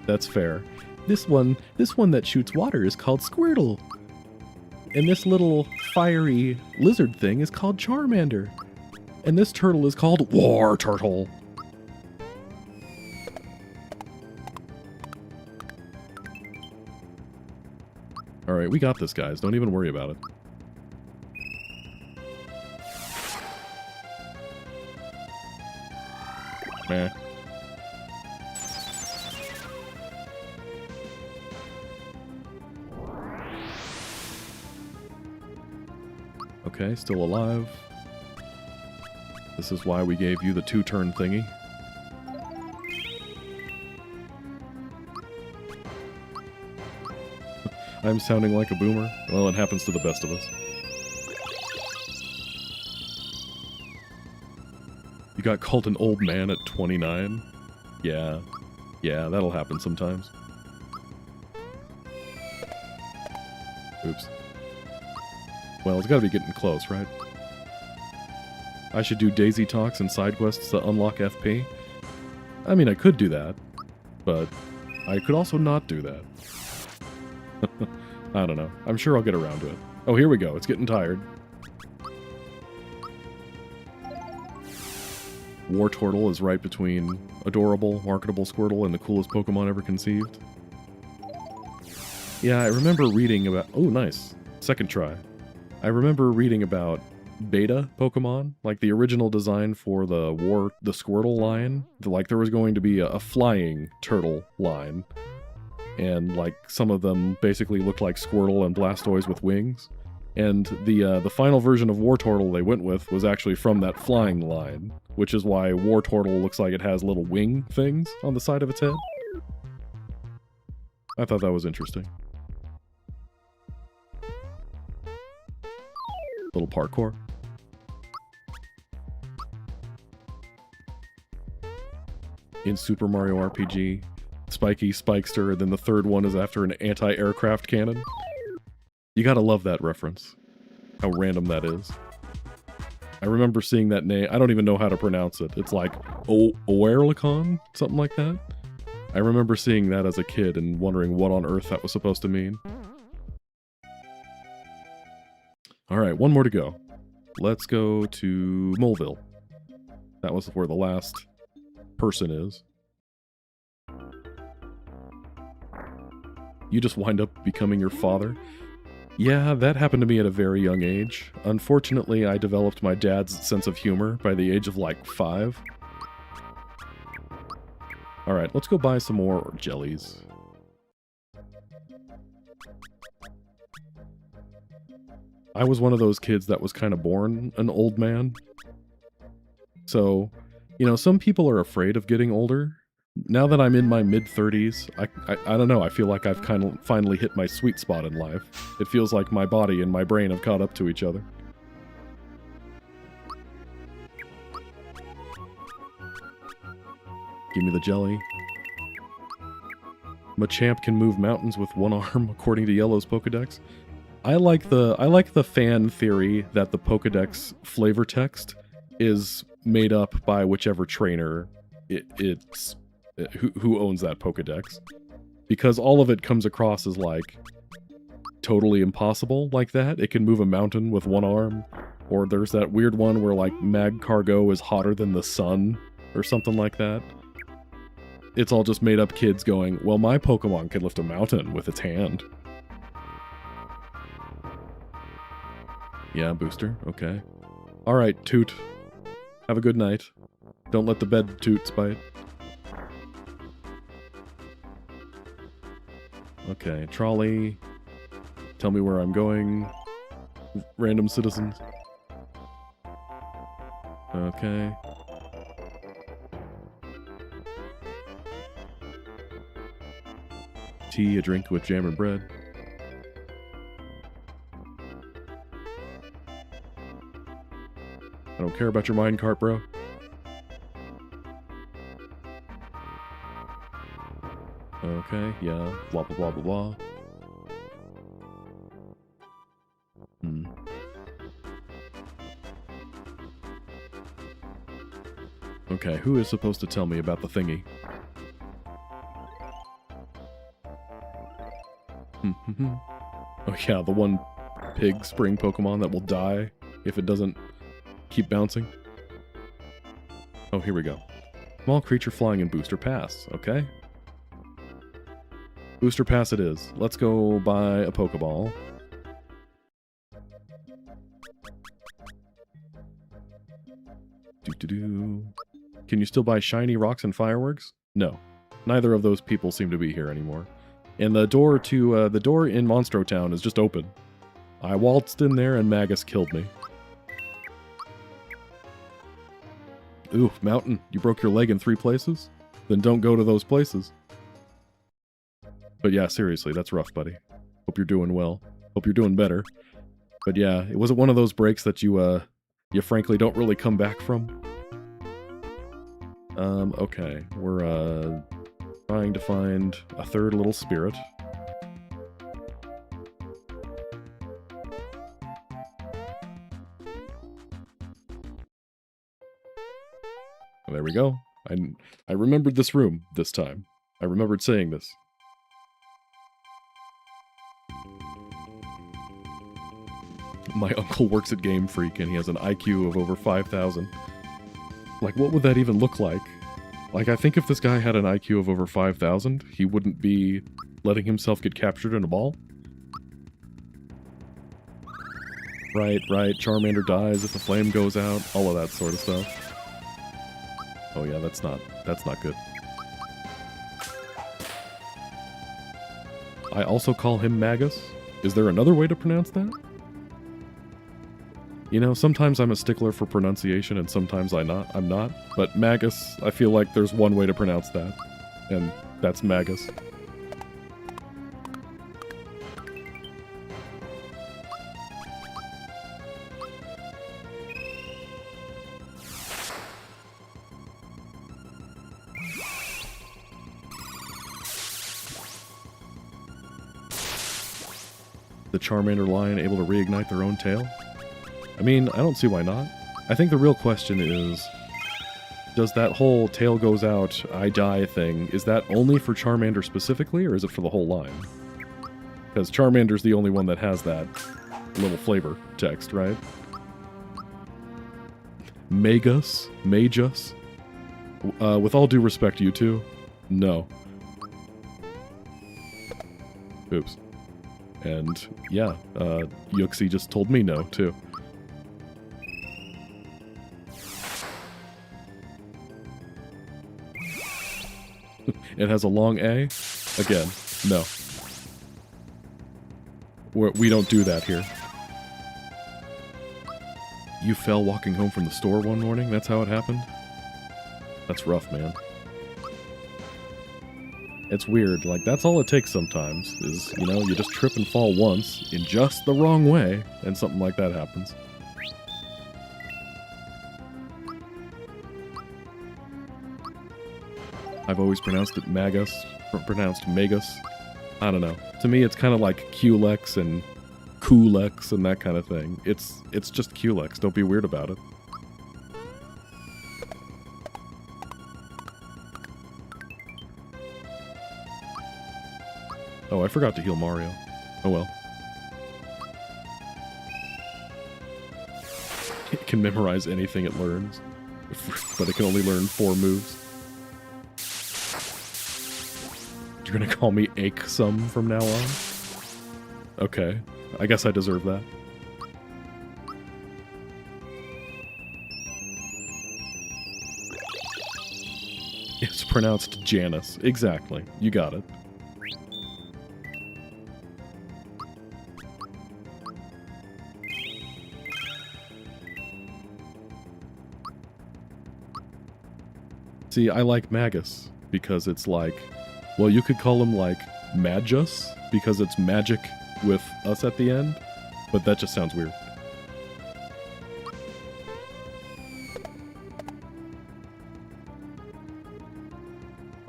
That's fair. This one that shoots water is called Squirtle. And this little fiery lizard thing is called Charmander. And this turtle is called War Turtle. Alright, we got this, guys. Don't even worry about it. Meh. Okay, still alive. This is why we gave you the 2-turn thingy. I'm sounding like a boomer. Well, it happens to the best of us. You got called an old man at 29? Yeah. Yeah, that'll happen sometimes. Oops. Well, it's gotta be getting close, right? I should do daisy talks and side quests to unlock FP? I mean, I could do that, but I could also not do that. I don't know. I'm sure I'll get around to it. Oh, here we go. It's getting tired. War Turtle is right between adorable, marketable Squirtle and the coolest Pokemon ever conceived. Yeah, I remember reading about... Oh, nice. Second try. I remember reading about beta Pokemon, like the original design for the Squirtle line. Like there was going to be a flying turtle line. And like some of them basically looked like Squirtle and Blastoise with wings. And the final version of War Turtle they went with was actually from that flying line, which is why War Turtle looks like it has little wing things on the side of its head. I thought that was interesting. Little parkour. In Super Mario RPG, Spiky, Spikester, and then the third one is after an anti-aircraft cannon. You gotta love that reference. How random that is. I remember seeing that name. I don't even know how to pronounce it. It's like Oerlikon? Something like that? I remember seeing that as a kid and wondering what on earth that was supposed to mean. Alright, one more to go. Let's go to Moleville. That was where the last person is. You just wind up becoming your father? Yeah, that happened to me at a very young age. Unfortunately, I developed my dad's sense of humor by the age of like 5. Alright, let's go buy some more jellies. I was one of those kids that was kind of born an old man. So, you know, some people are afraid of getting older. Now that I'm in my mid-30s, I don't know, I feel like I've kind of finally hit my sweet spot in life. It feels like my body and my brain have caught up to each other. Give me the jelly. Machamp can move mountains with one arm, according to Yellow's Pokedex. I like the fan theory that the Pokedex flavor text is made up by whichever trainer who owns that Pokedex. Because all of it comes across as like totally impossible like that. It can move a mountain with one arm. Or there's that weird one where like Magcargo is hotter than the sun or something like that. It's all just made up kids going, well, my Pokemon can lift a mountain with its hand. Yeah, booster. Okay. Alright, Toot. Have a good night. Don't let the bed toots bite. Okay, trolley. Tell me where I'm going. Random citizens. Okay. tea, a drink with jam and bread. I don't care about your minecart, bro. Okay, yeah, blah, blah, blah, blah, blah. Okay, who is supposed to tell me about the thingy? Oh yeah, the one pig spring Pokemon that will die if it doesn't keep bouncing. Oh, here we go. Small creature flying in Booster Pass, okay? Booster Pass it is. Let's go buy a Pokeball. Doo-doo-doo. Can you still buy shiny rocks and fireworks? No. Neither of those people seem to be here anymore. And the door to the door in Monstro Town is just open. I waltzed in there and Magus killed me. Ooh, Mountain, you broke your leg in 3 places? Then don't go to those places. But yeah, seriously, that's rough, buddy. Hope you're doing well. Hope you're doing better. But yeah, it wasn't one of those breaks that you frankly don't really come back from. Okay, we're trying to find a 3rd little spirit. There we go. I remembered this room this time. I remembered saying this. My uncle works at Game Freak and he has an IQ of over 5,000. Like, what would that even look like? Like, I think if this guy had an IQ of over 5,000, he wouldn't be letting himself get captured in a ball. Right, Charmander dies if the flame goes out, all of that sort of stuff. Oh yeah, that's not good. I also call him Magus. Is there another way to pronounce that? You know, sometimes I'm a stickler for pronunciation and sometimes I'm not. But Magus, I feel like there's one way to pronounce that. And that's Magus. The Charmander Lion able to reignite their own tail? I mean, I don't see why not. I think the real question is, does that whole tail goes out, I die thing, is that only for Charmander specifically, or is it for the whole line? Because Charmander's the only one that has that little flavor text, right? Magus? Magus? With all due respect, you two, no. Oops. And, yeah, Yuxi just told me no, too. It has a long A? Again, no. We don't do that here. You fell walking home from the store one morning? That's how it happened? That's rough, man. It's weird. Like, that's all it takes sometimes, is, you know, you just trip and fall once, in just the wrong way, and something like that happens. I've always pronounced it Magus, pronounced Magus. I don't know. To me, it's kind of like Culex and Culex and that kind of thing. It's just Culex. Don't be weird about it. Oh, I forgot to heal Mario. Oh well. It can memorize anything it learns, but it can only learn 4 moves. You're gonna call me Axem from now on? Okay, I guess I deserve that. It's pronounced Janus. Exactly. You got it. See, I like Magus, because it's like, well, you could call him, like, Magus because it's magic with us at the end, but that just sounds weird.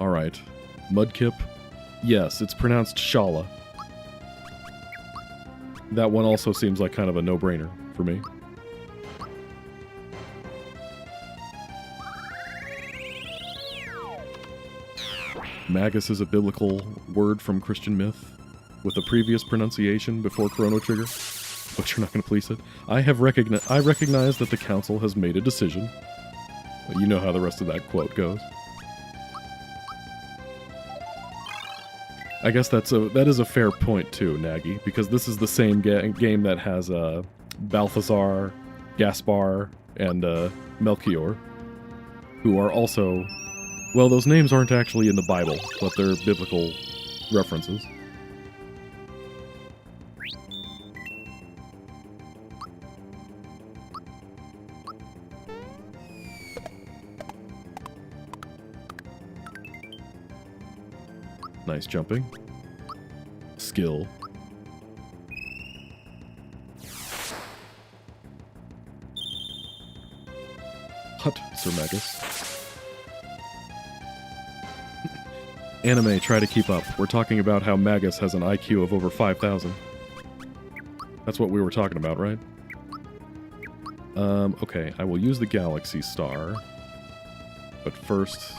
Alright. Mudkip. Yes, it's pronounced Shala. That one also seems like kind of a no-brainer for me. Magus is a biblical word from Christian myth with a previous pronunciation before Chrono Trigger, but you're not going to police it. I recognize that the council has made a decision. Well, you know how the rest of that quote goes. I guess that is a fair point too, Nagy, because this is the same game that has Balthazar, Gaspar, and Melchior, who are also... Well, those names aren't actually in the Bible, but they're biblical references. Nice jumping. Skill. Hut, Sir Magus. Anime, try to keep up. We're talking about how Magus has an IQ of over 5,000. That's what we were talking about, right? Okay, I will use the Galaxy Star. But first,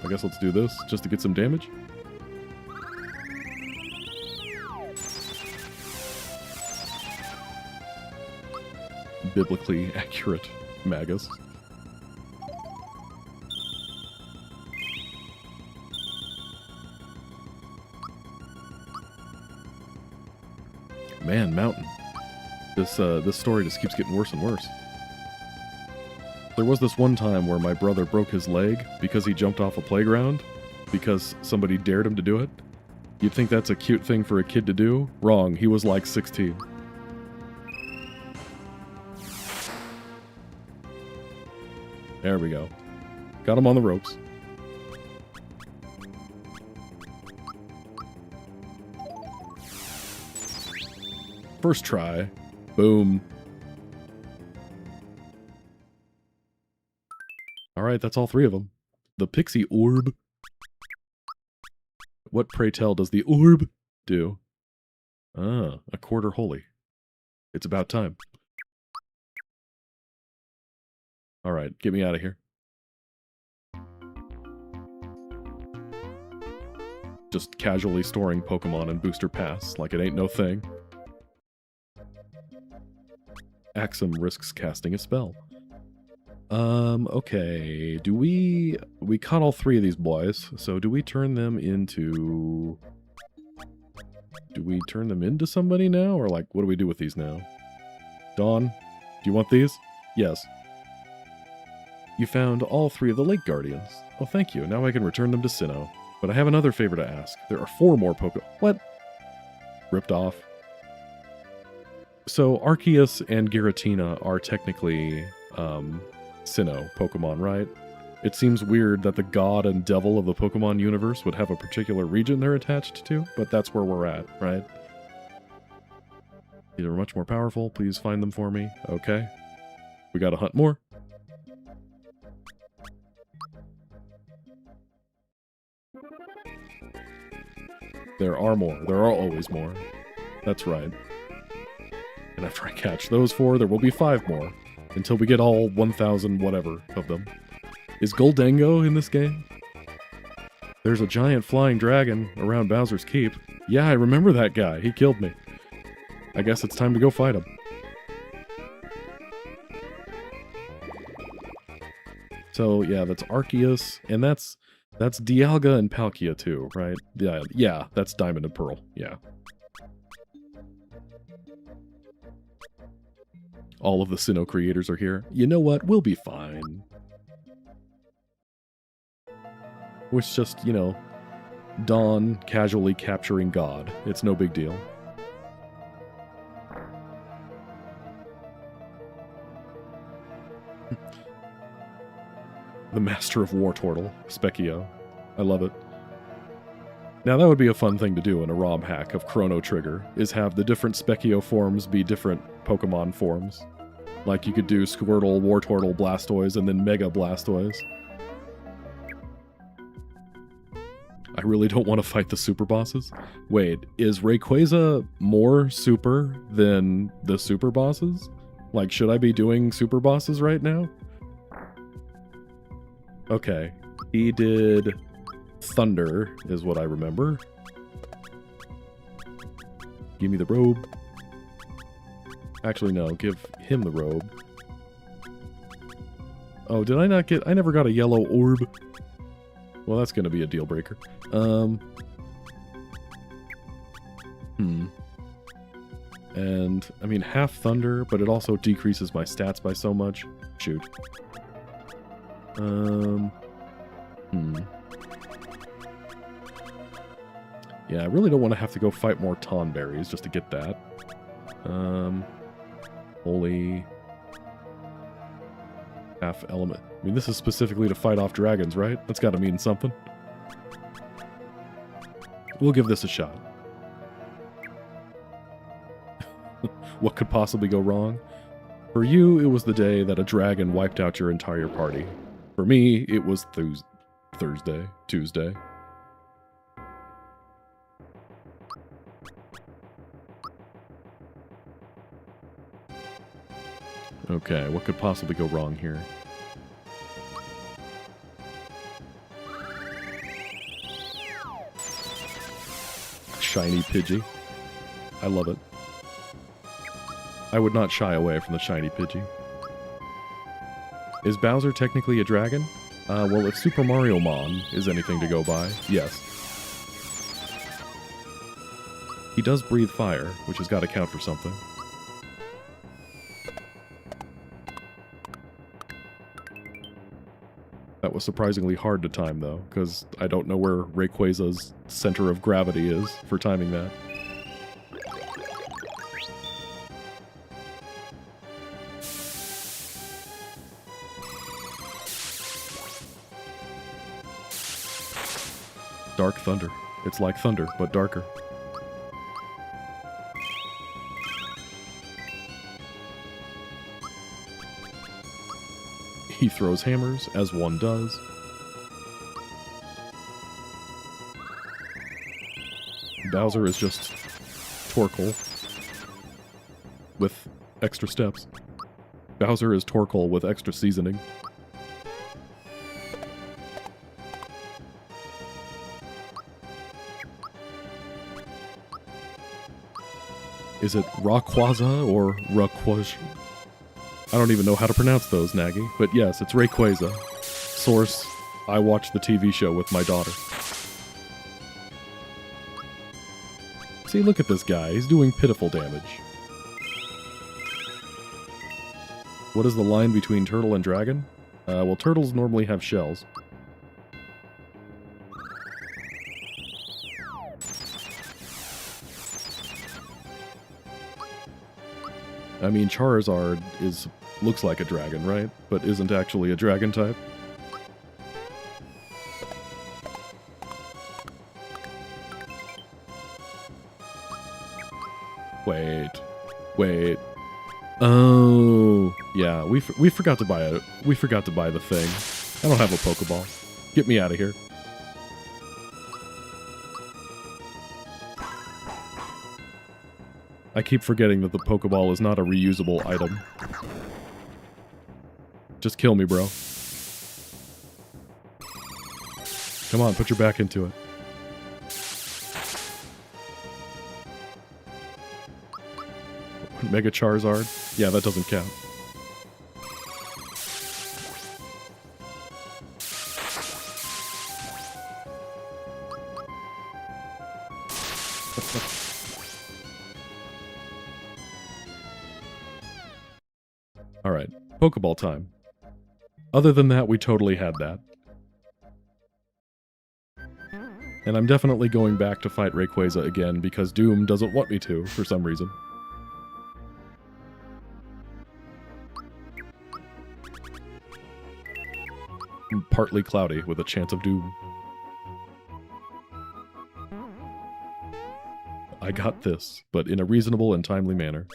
I guess let's do this, just to get some damage. Biblically accurate Magus. Man, Mountain. This story just keeps getting worse and worse. There was this one time where my brother broke his leg because he jumped off a playground because somebody dared him to do it. You'd think that's a cute thing for a kid to do? Wrong, he was like 16. There we go. Got him on the ropes. First try. Boom. Alright, that's all three of them. The Pixie Orb. What, pray tell, does the orb do? Ah, a quarter holy. It's about time. Alright, get me out of here. Just casually storing Pokemon in Booster Pass like it ain't no thing. Axem risks casting a spell. Okay. Do we caught all three of these boys, so do we turn them into... Do we turn them into somebody now, or like, what do we do with these now? Dawn, do you want these? Yes. You found all three of the Lake Guardians. Oh, thank you. Now I can return them to Sinnoh. But I have another favor to ask. There are 4 more Pokemon. What? Ripped off. So, Arceus and Giratina are technically, Sinnoh Pokemon, right? It seems weird that the god and devil of the Pokemon universe would have a particular region they're attached to, but that's where we're at, right? These are much more powerful. Please find them for me. Okay. We gotta hunt more. There are more. There are always more. That's right. And after I catch those 4, there will be 5 more. Until we get all 1,000 whatever of them. Is Goldango in this game? There's a giant flying dragon around Bowser's Keep. Yeah, I remember that guy. He killed me. I guess it's time to go fight him. So, yeah, that's Arceus, and that's Dialga and Palkia too, right? Yeah, that's Diamond and Pearl, yeah. All of the Sinnoh creators are here. You know what? We'll be fine. It's just, you know, Dawn casually capturing God. It's no big deal. The Master of War Turtle, Specchio. I love it. Now that would be a fun thing to do in a ROM hack of Chrono Trigger, is have the different Specchio forms be different Pokemon forms. Like you could do Squirtle, Wartortle, Blastoise, and then Mega Blastoise. I really don't want to fight the super bosses. Wait, is Rayquaza more super than the super bosses? Like, should I be doing super bosses right now? Okay, he did Thunder, is what I remember. Give me the robe. Actually, no, give him the robe. Oh, did I not get... I never got a yellow orb. Well, that's going to be a deal breaker. And, I mean, half Thunder, but it also decreases my stats by so much. Shoot. Yeah, I really don't want to have to go fight more Tonberries just to get that. Holy... half element. I mean, this is specifically to fight off dragons, right? That's got to mean something. We'll give this a shot. What could possibly go wrong? For you, it was the day that a dragon wiped out your entire party. For me, it was Tuesday. Okay, what could possibly go wrong here? Shiny Pidgey. I love it. I would not shy away from the shiny Pidgey. Is Bowser technically a dragon? Well, if Super Mario Mon is anything to go by, yes. He does breathe fire, which has got to count for something. That was surprisingly hard to time, though, because I don't know where Rayquaza's center of gravity is for timing that. Dark Thunder. It's like thunder, but darker. He throws hammers, as one does. Bowser is just Torkoal with extra steps. Bowser is Torkoal with extra seasoning. Is it Rayquaza or Rayquaza? I don't even know how to pronounce those, Nagy. But yes, it's Rayquaza. Source, I watched the TV show with my daughter. See, look at this guy. He's doing pitiful damage. What is the line between turtle and dragon? Well, turtles normally have shells. I mean, Charizard looks like a dragon, right? But isn't actually a dragon type. Wait. Oh, yeah. We forgot to buy the thing. I don't have a Pokeball. Get me out of here. I keep forgetting that the Pokeball is not a reusable item. Just kill me, bro. Come on, put your back into it. Mega Charizard? Yeah, that doesn't count. Alright, Pokeball time. Other than that, we totally had that. And I'm definitely going back to fight Rayquaza again because Doom doesn't want me to, for some reason. Partly cloudy with a chance of doom. I got this, but in a reasonable and timely manner.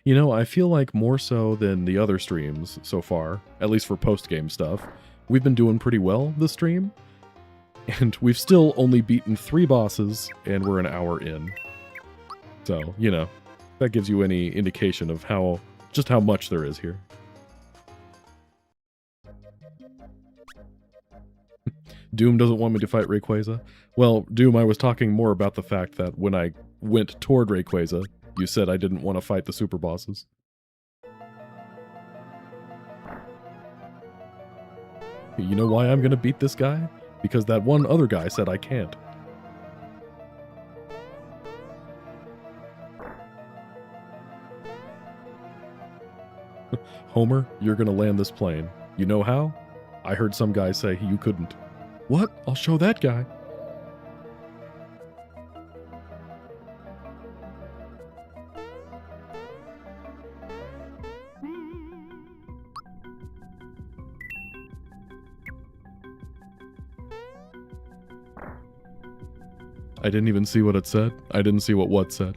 You know, I feel like more so than the other streams so far, at least for post-game stuff, we've been doing pretty well this stream, and we've still only beaten 3 bosses, and we're an hour in. So, you know, that gives you any indication of just how much there is here. Doom doesn't want me to fight Rayquaza? Well, Doom, I was talking more about the fact that when I went toward Rayquaza, you said I didn't want to fight the super bosses. You know why I'm gonna beat this guy? Because that one other guy said I can't. Homer, you're gonna land this plane. You know how? I heard some guy say you couldn't. What? I'll show that guy. I didn't even see what it said. I didn't see what said.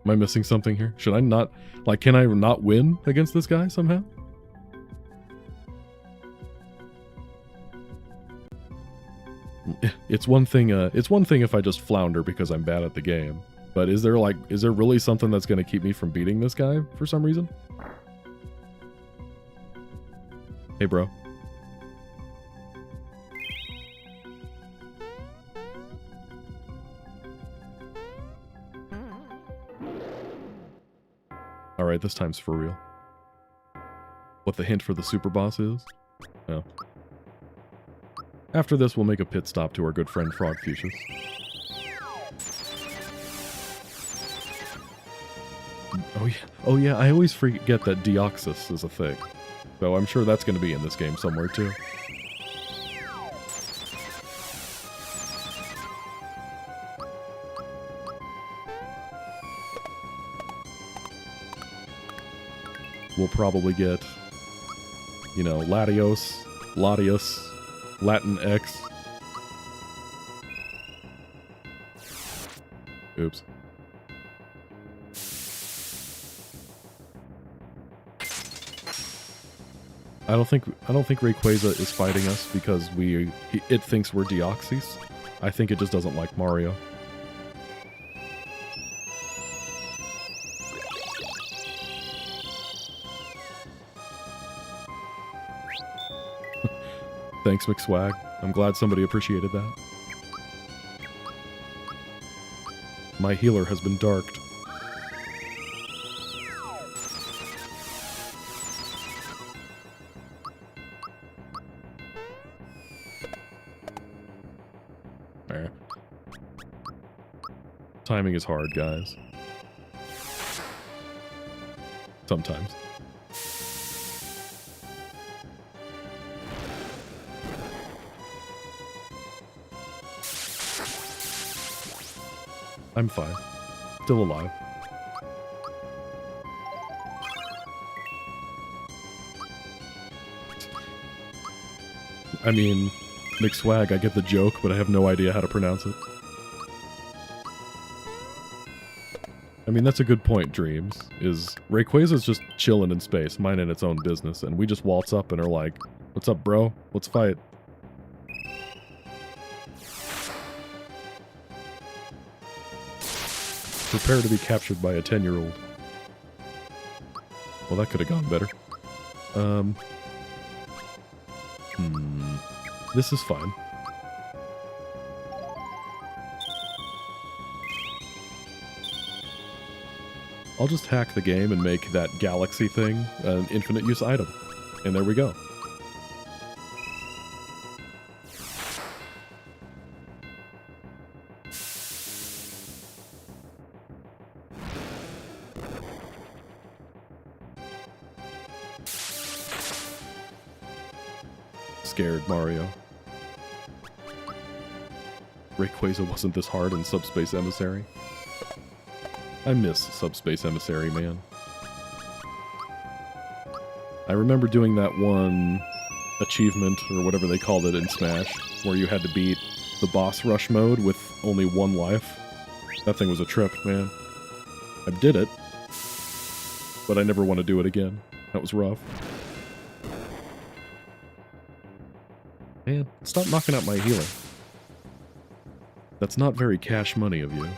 Am I missing something here? Should I not... Like, can I not win against this guy somehow? It's one thing if I just flounder because I'm bad at the game. But is there really something that's going to keep me from beating this guy for some reason? Hey, bro. Alright, this time's for real. What the hint for the super boss is? No. After this, we'll make a pit stop to our good friend Frog Fuchsius. Oh yeah, I always forget that Deoxys is a thing. So I'm sure that's going to be in this game somewhere too. We'll probably get, you know, Latios, Latius, Latin X. Oops. I don't think Rayquaza is fighting us because it thinks we're Deoxys. I think it just doesn't like Mario. Thanks, McSwag. I'm glad somebody appreciated that. My healer has been darked. There. Timing is hard, guys. Sometimes. I'm fine. Still alive. I mean, McSwag, I get the joke, but I have no idea how to pronounce it. I mean, that's a good point, Dreams, is Rayquaza's just chilling in space, minding its own business, and we just waltz up and are like, what's up, bro? Let's fight. Prepare to be captured by a 10-year-old. Well, that could have gone better. This is fine. I'll just hack the game and make that galaxy thing an infinite use item. And there we go. Scared Mario. Rayquaza wasn't this hard in Subspace Emissary. I miss Subspace Emissary, man. I remember doing that one achievement, or whatever they called it in Smash, where you had to beat the boss rush mode with only 1 life. That thing was a trip, man. I did it, but I never want to do it again. That was rough. Man, stop knocking out my healer. That's not very cash money of you.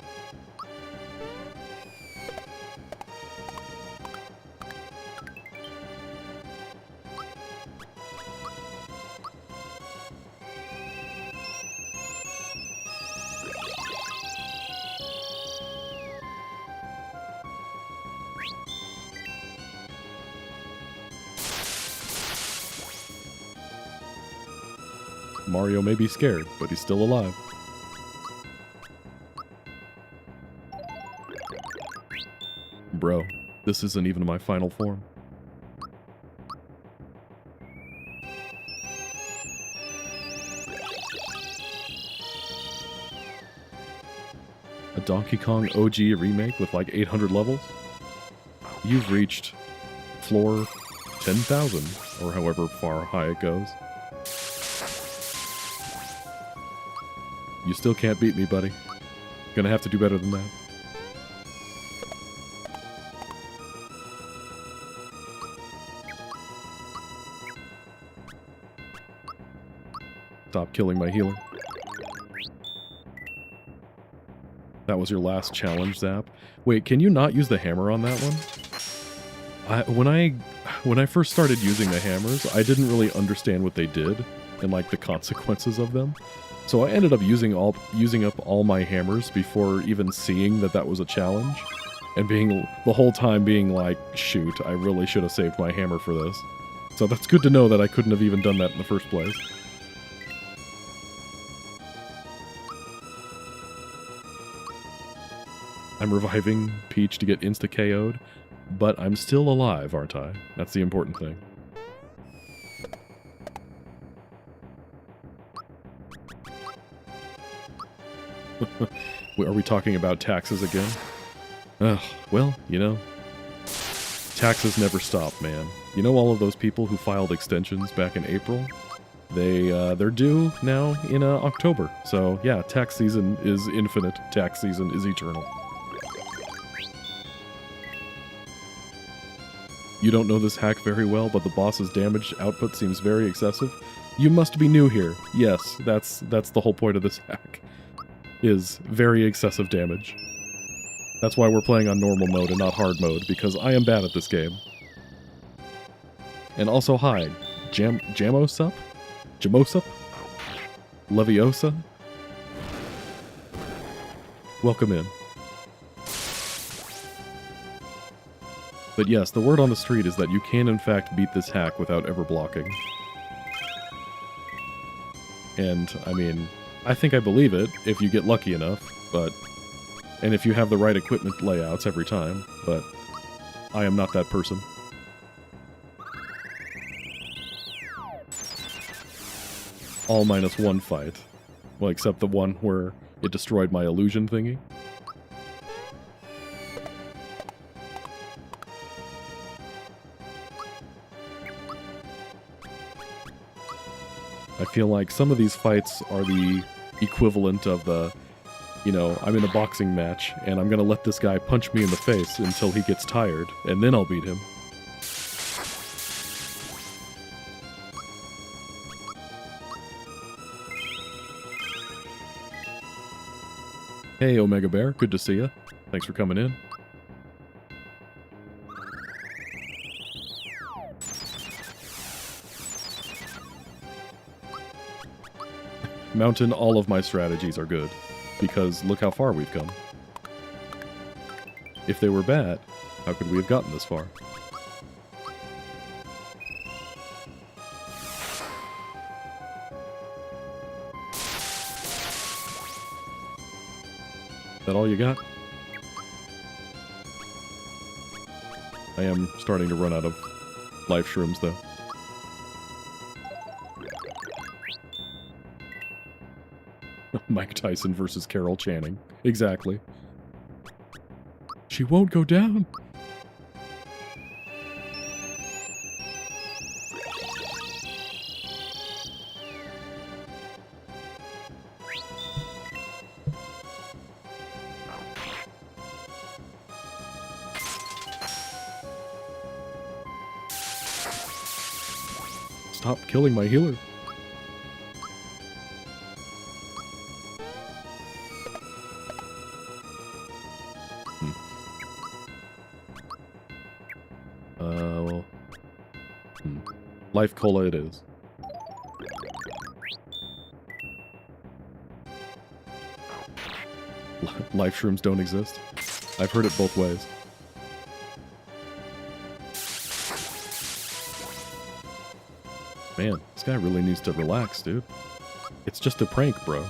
Mario may be scared, but he's still alive. Bro, this isn't even my final form. A Donkey Kong OG remake with like 800 levels? You've reached floor 10,000, or however far high it goes. You still can't beat me, buddy. Gonna have to do better than that. Stop killing my healer. That was your last challenge, Zap. Wait, can you not use the hammer on that one? When I first started using the hammers, I didn't really understand what they did and like the consequences of them. So I ended up using up all my hammers before even seeing that was a challenge, and the whole time being like, shoot, I really should have saved my hammer for this. So that's good to know that I couldn't have even done that in the first place. I'm reviving Peach to get insta-KO'd, but I'm still alive, aren't I? That's the important thing. Are we talking about taxes again? Well, you know, taxes never stop, man. You know all of those people who filed extensions back in April? They're due now in October. So yeah, tax season is infinite. Tax season is eternal. You don't know this hack very well, but the boss's damage output seems very excessive. You must be new here. Yes, that's the whole point of this hack. Is very excessive damage. That's why we're playing on normal mode and not hard mode, because I am bad at this game. And also, hi, Jamosup? Jamosup? Leviosa? Welcome in. But yes, the word on the street is that you can in fact beat this hack without ever blocking. And, I mean, I think I believe it, if you get lucky enough, and if you have the right equipment layouts every time, but I am not that person. All minus one fight. Well, except the one where it destroyed my illusion thingy. I feel like some of these fights are the equivalent of the, you know, I'm in a boxing match, and I'm gonna let this guy punch me in the face until he gets tired, and then I'll beat him. Hey, Omega Bear, good to see ya. Thanks for coming in. Mountain, all of my strategies are good, because look how far we've come. If they were bad, how could we have gotten this far? Is that all you got? I am starting to run out of life shrooms, though. Mike Tyson versus Carol Channing. Exactly. She won't go down. stop killing my healer. Well... Life Cola it is. Life shrooms don't exist. I've heard it both ways. Man, this guy really needs to relax, dude. It's just a prank, bro.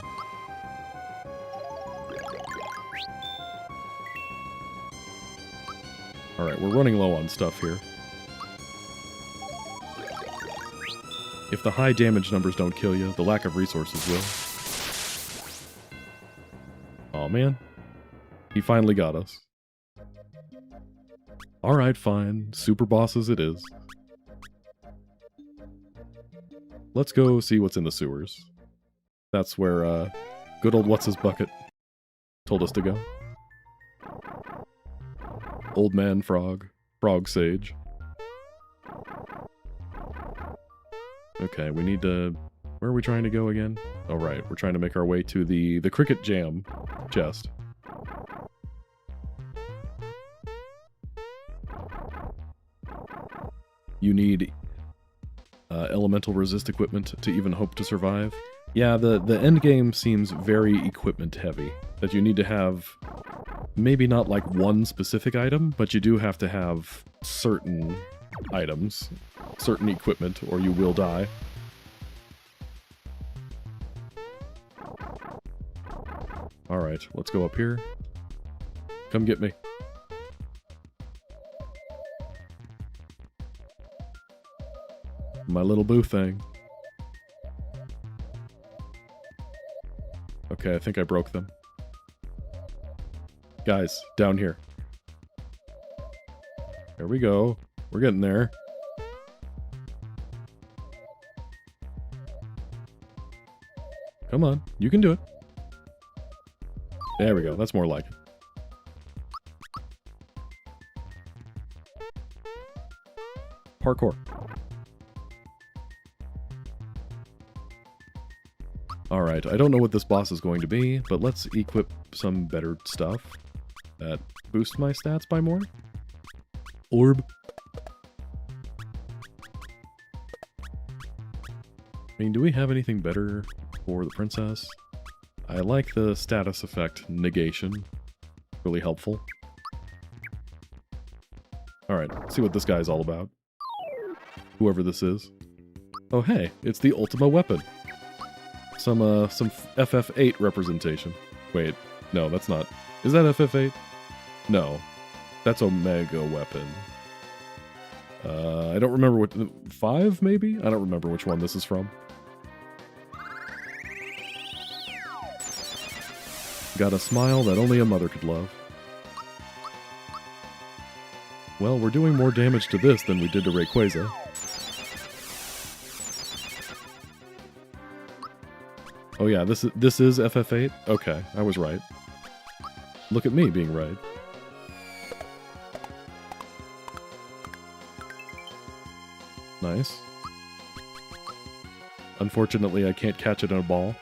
Alright, we're running low on stuff here. If the high damage numbers don't kill you, the lack of resources will. Aw, man. He finally got us. Alright, fine. Super bosses it is. Let's go see what's in the sewers. That's where, good old What's-His-Bucket told us to go. Old Man Frog. Frog Sage. Okay, we need to... Where are we trying to go again? Oh, right. We're trying to make our way to the Cricket Jam chest. You need elemental resist equipment to even hope to survive. Yeah, the end game seems very equipment heavy. That you need to have maybe not like one specific item, but you do have to have certain items, certain equipment, or you will die. Alright, let's go up here. Come get me. My little boo thing. Okay, I think I broke them. Guys, down here. There we go. We're getting there. Come on, you can do it. There we go, that's more like it. Parkour. Alright, I don't know what this boss is going to be, but let's equip some better stuff that boost my stats by more. Orb. I mean, do we have anything better for the princess? I like the status effect negation. Really helpful. Alright, let's see what this guy's all about. Whoever this is. Oh hey, it's the Ultima weapon. Some FF8 representation. Wait, no, that's not. Is that FF8? No. That's Omega weapon. I don't remember what... 5, maybe? I don't remember which one this is from. Got a smile that only a mother could love. Well, we're doing more damage to this than we did to Rayquaza. Oh yeah, this is FF8? Okay, I was right. Look at me being right. Nice. Unfortunately, I can't catch it in a ball.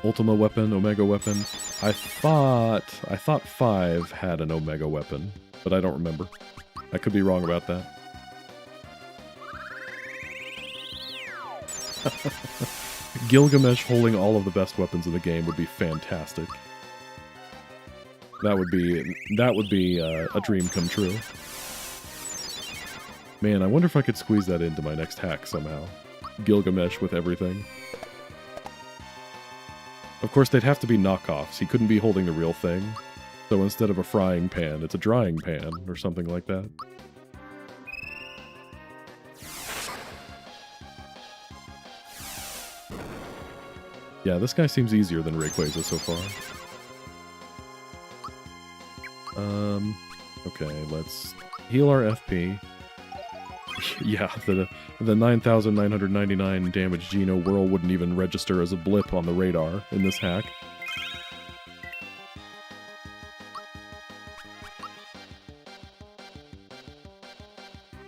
Ultima weapon, Omega weapon. I thought 5 had an Omega weapon, but I don't remember. I could be wrong about that. Gilgamesh holding all of the best weapons in the game would be fantastic. That would be a dream come true. Man, I wonder if I could squeeze that into my next hack somehow. Gilgamesh with everything. Of course, they'd have to be knockoffs. He couldn't be holding the real thing. So instead of a frying pan, it's a drying pan, or something like that. Yeah, this guy seems easier than Rayquaza so far. Okay, let's heal our FP. Yeah, the 9,999 damage Geno Whirl wouldn't even register as a blip on the radar in this hack.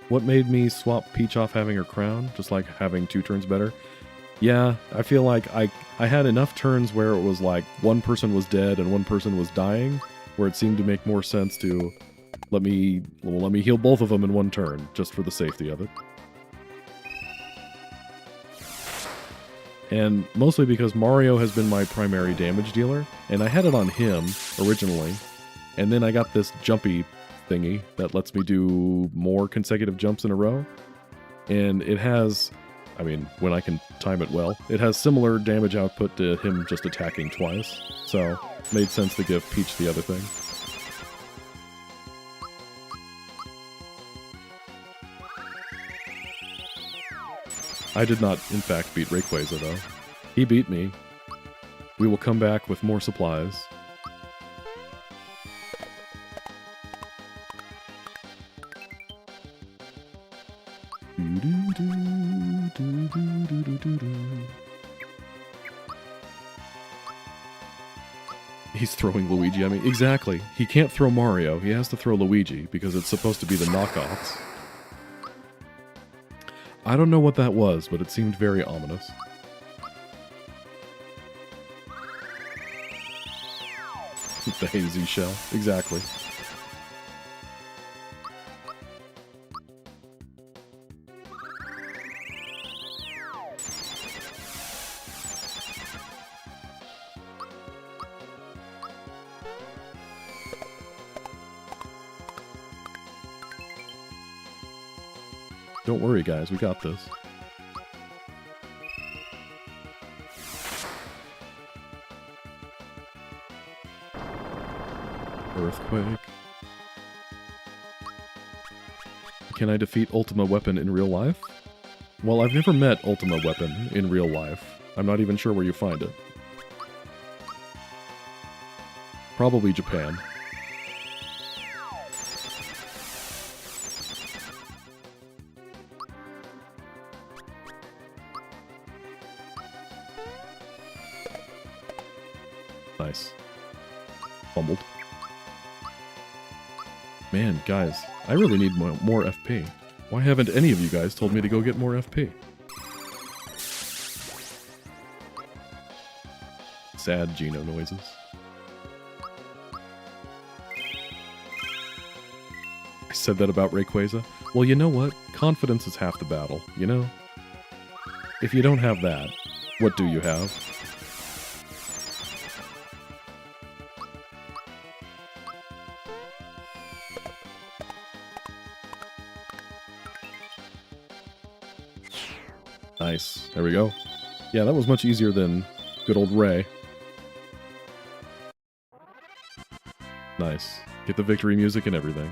What made me swap Peach off having her crown? Just like having 2 turns better? Yeah, I feel like I had enough turns where it was like one person was dead and one person was dying, where it seemed to make more sense to let me heal both of them in 1 turn, just for the safety of it. And mostly because Mario has been my primary damage dealer, and I had it on him originally, and then I got this jumpy thingy that lets me do more consecutive jumps in a row, and it has, I mean, when I can time it well, it has similar damage output to him just attacking twice, so it made sense to give Peach the other thing. I did not, in fact, beat Rayquaza, though. He beat me. We will come back with more supplies. He's throwing Luigi at me. Exactly. He can't throw Mario. He has to throw Luigi, because it's supposed to be the knockoffs. I don't know what that was, but it seemed very ominous. The hazy shell. Exactly. Don't worry, guys. We got this. Earthquake. Can I defeat Ultima Weapon in real life? Well, I've never met Ultima Weapon in real life. I'm not even sure where you find it. Probably Japan. Nice. Fumbled. Man, guys, I really need more FP. Why haven't any of you guys told me to go get more FP? Sad Geno noises. I said that about Rayquaza. Well, you know what? Confidence is half the battle, you know? If you don't have that, what do you have? Nice. There we go. Yeah, that was much easier than good old Ray. Nice. Get the victory music and everything.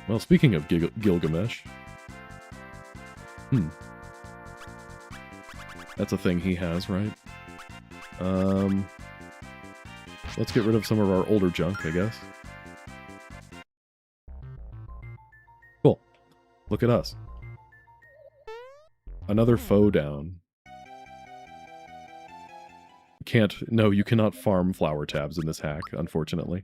Well, speaking of Gilgamesh... That's a thing he has, right? Let's get rid of some of our older junk, I guess. Cool. Look at us. Another foe down. No, you cannot farm flower tabs in this hack, unfortunately.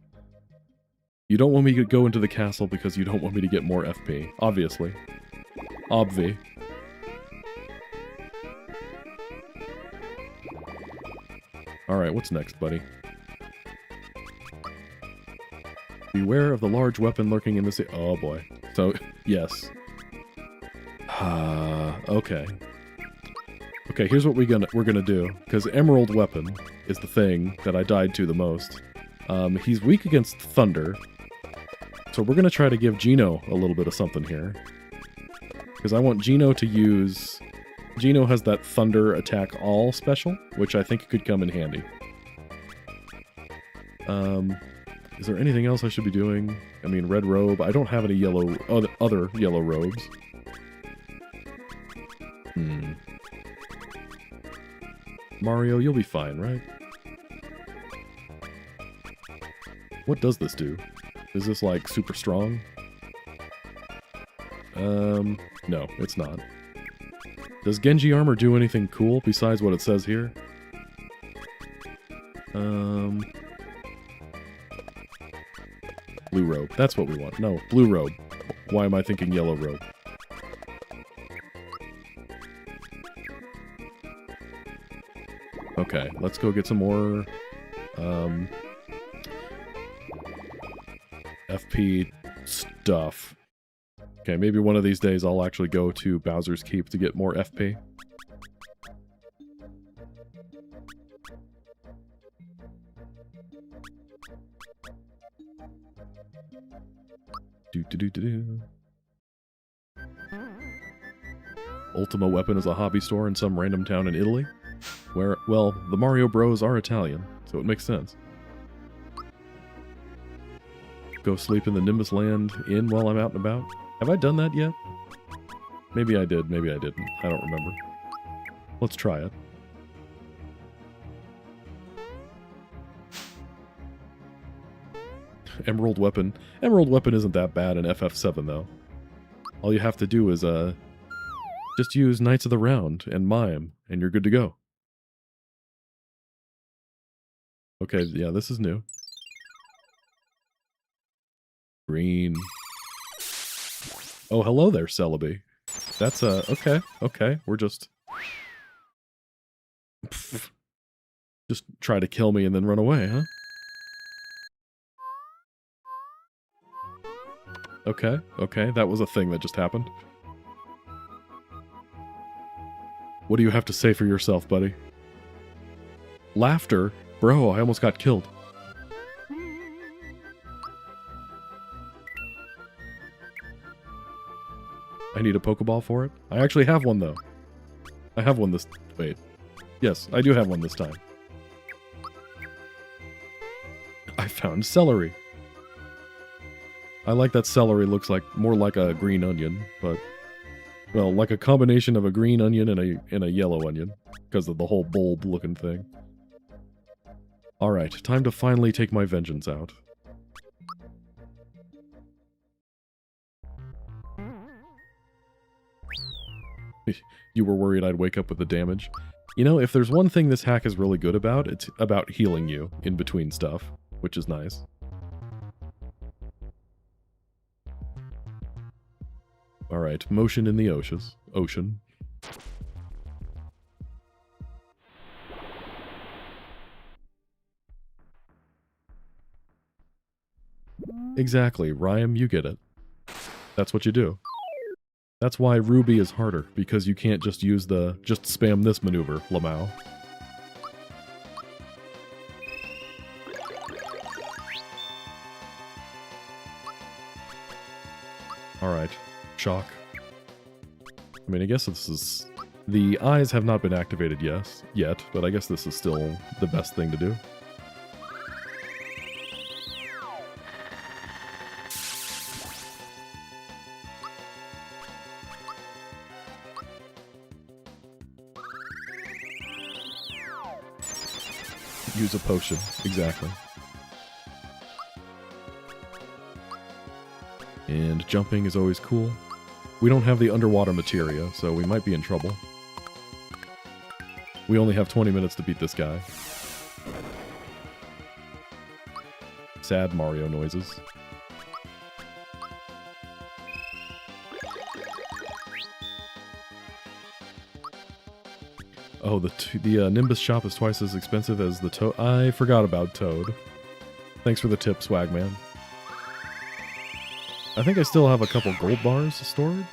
You don't want me to go into the castle because you don't want me to get more FP, obviously. Obvi. Alright, what's next, buddy? Beware of the large weapon lurking in the oh boy. So, yes. Okay. Okay, here's what we're gonna do. Because Emerald Weapon is the thing that I died to the most. He's weak against Thunder. So we're gonna try to give Geno a little bit of something here. Because I want Geno to use... Geno has that Thunder Attack All special, which I think could come in handy. Is there anything else I should be doing? I mean, Red Robe. I don't have any yellow... other yellow robes. Mario, you'll be fine, right? What does this do? Is this, like, super strong? No, it's not. Does Genji armor do anything cool besides what it says here? Blue robe. That's what we want. No, blue robe. Why am I thinking yellow rope? Okay, let's go get some more FP stuff. Okay, maybe one of these days I'll actually go to Bowser's Keep to get more FP. Do. Ultima Weapon is a hobby store in some random town in Italy. Where, well, the Mario Bros are Italian, so it makes sense. Go sleep in the Nimbus Land Inn while I'm out and about. Have I done that yet? Maybe I did, maybe I didn't. I don't remember. Let's try it. Emerald Weapon. Emerald Weapon isn't that bad in FF7, though. All you have to do is, just use Knights of the Round and Mime, and you're good to go. Okay, yeah, this is new. Green. Oh, hello there, Celebi. That's, okay, we're just... Just try to kill me and then run away, huh? Okay, that was a thing that just happened. What do you have to say for yourself, buddy? Laughter? Bro, I almost got killed. I need a Pokeball for it? I actually have one, though. I have one this... Wait. Yes, I do have one this time. I found celery. I like that celery looks like more like a green onion, but... Well, like a combination of a green onion and a yellow onion, because of the whole bulb-looking thing. Alright, time to finally take my vengeance out. You were worried I'd wake up with the damage? You know, if there's one thing this hack is really good about, it's about healing you in between stuff, which is nice. Alright, motion in the ocean. Exactly, Rhyme, you get it. That's what you do. That's why Ruby is harder, because you can't just use the just spam this maneuver, Lamau. Alright, shock. I mean, I guess this is... The eyes have not been activated yet, but I guess this is still the best thing to do. Use a potion, exactly. And jumping is always cool. We don't have the underwater materia, so we might be in trouble. We only have 20 minutes to beat this guy. Sad Mario noises. Oh, the Nimbus shop is twice as expensive as the Toad. I forgot about Toad. Thanks for the tip, Swagman. I think I still have a couple gold bars stored,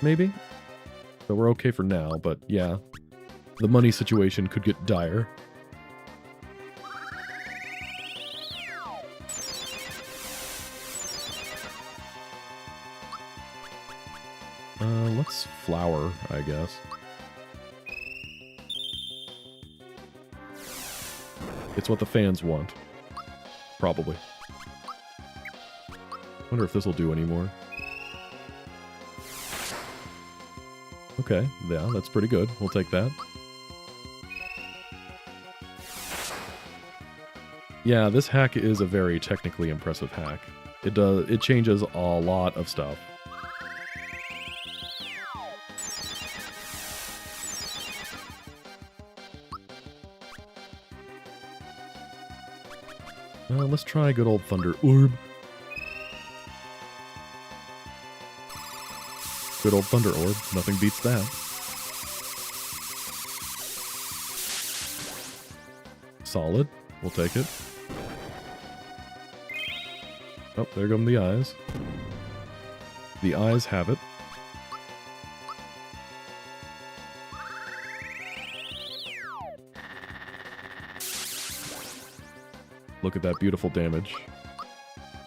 maybe? So we're okay for now, but yeah. The money situation could get dire. Let's flower, I guess. It's what the fans want. Probably. Wonder if this will do anymore. Okay, yeah, that's pretty good. We'll take that. Yeah, this hack is a very technically impressive hack. It changes a lot of stuff. Let's try good old Thunder Orb. Good old Thunder Orb. Nothing beats that. Solid. We'll take it. Oh, there come the eyes. The eyes have it. Look at that beautiful damage.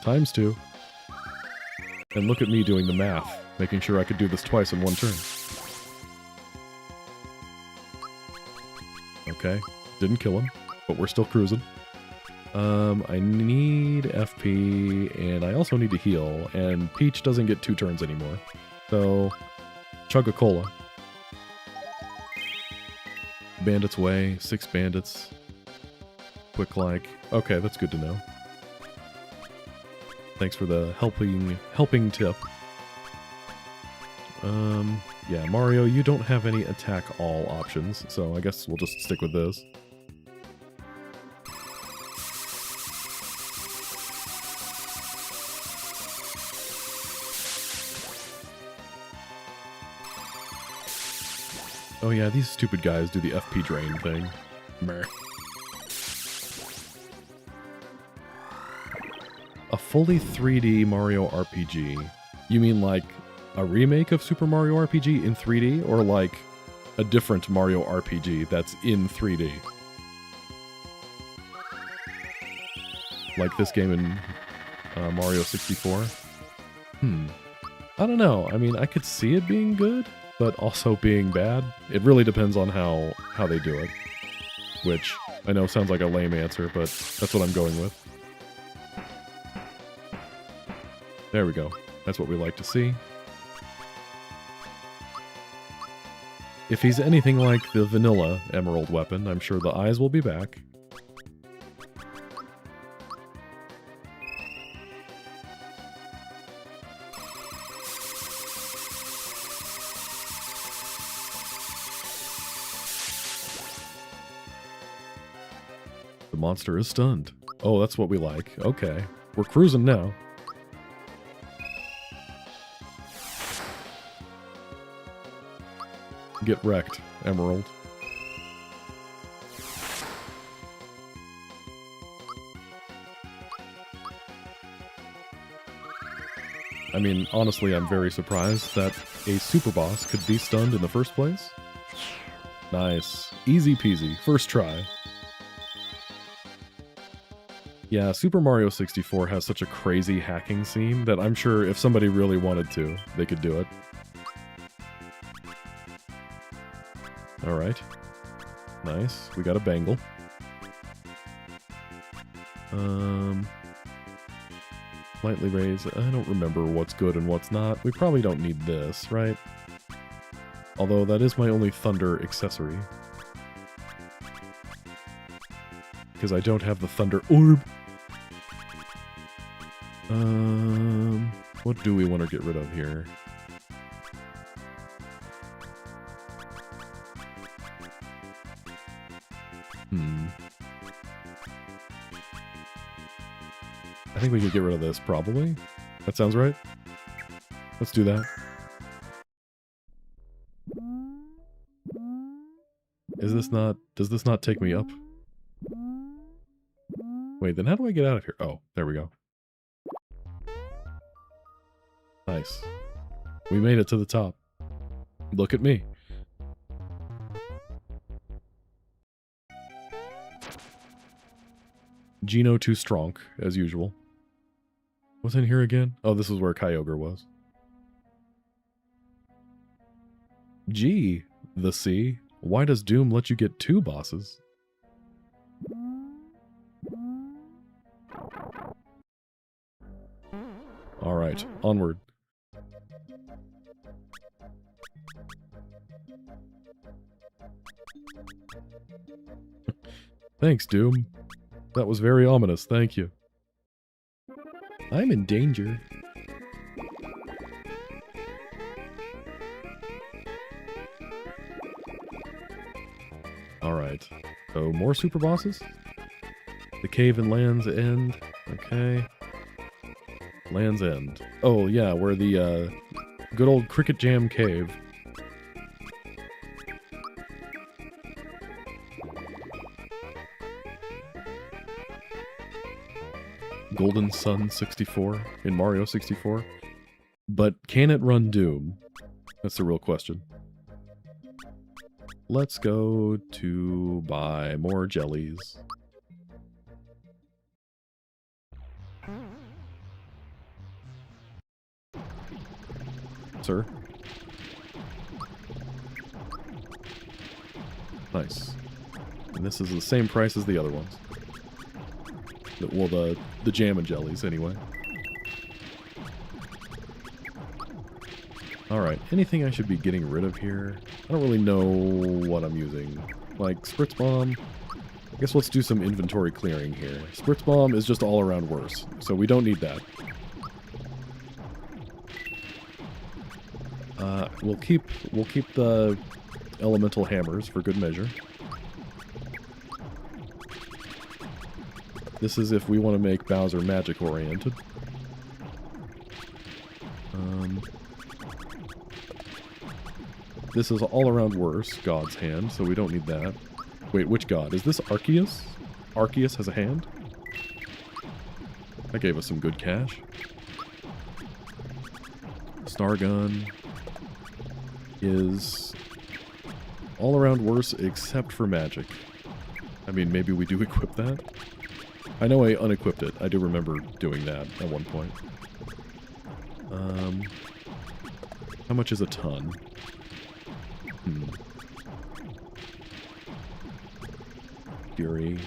×2. And look at me doing the math, making sure I could do this twice in one turn. Okay, didn't kill him, but we're still cruising. I need FP, and I also need to heal, and Peach doesn't get 2 turns anymore. So, chug a cola. Bandits way, 6 bandits. Quick like. Okay, that's good to know. Thanks for the helping tip. Yeah, Mario, you don't have any attack all options, so I guess we'll just stick with this. Oh yeah, these stupid guys do the FP drain thing. Meh. A fully 3D Mario RPG. You mean like a remake of Super Mario RPG in 3D, or like a different Mario RPG that's in 3D? Like this game in Mario 64? I don't know. I mean, I could see it being good, but also being bad. It really depends on how they do it. Which, I know sounds like a lame answer, but that's what I'm going with. There we go. That's what we like to see. If he's anything like the vanilla emerald weapon, I'm sure the eyes will be back. The monster is stunned. Oh, that's what we like. Okay. We're cruising now. Get wrecked, Emerald. I mean, honestly, I'm very surprised that a super boss could be stunned in the first place. Nice. Easy peasy. First try. Yeah, Super Mario 64 has such a crazy hacking scene that I'm sure if somebody really wanted to, they could do it. Alright. Nice. We got a bangle. Lightly raise. I don't remember what's good and what's not. We probably don't need this, right? Although that is my only thunder accessory. Because I don't have the thunder orb. What do we want to get rid of here? I think we could get rid of this, probably. That sounds right. Let's do that. Is this not... Does this not take me up? Wait, then how do I get out of here? Oh, there we go. Nice. We made it to the top. Look at me. Geno too strong, as usual. What's in here again? Oh, this is where Kyogre was. Gee, the sea. Why does Doom let you get 2 bosses? Alright, onward. Thanks, Doom. That was very ominous, thank you. I'm in danger. Alright, so more super bosses? The cave in Land's End, okay. Land's End. Oh yeah, where the Good old Cricket Jam Cave. Golden Sun 64 in Mario 64. But can it run Doom? That's the real question. Let's go to buy more jellies. Sir? Nice. And this is the same price as the other ones. Well, the jam and jellies, anyway. Alright, anything I should be getting rid of here? I don't really know what I'm using. Like, Spritz Bomb? I guess let's do some inventory clearing here. Spritz Bomb is just all around worse, so we don't need that. We'll keep the elemental hammers for good measure. This is if we want to make Bowser magic oriented. This is all around worse, God's hand, so we don't need that. Wait, which god? Is this Arceus? Arceus has a hand? That gave us some good cash. Star Gun is all around worse except for magic. I mean, maybe we do equip that? I know I unequipped it. I do remember doing that at one point. How much is a ton? Fury.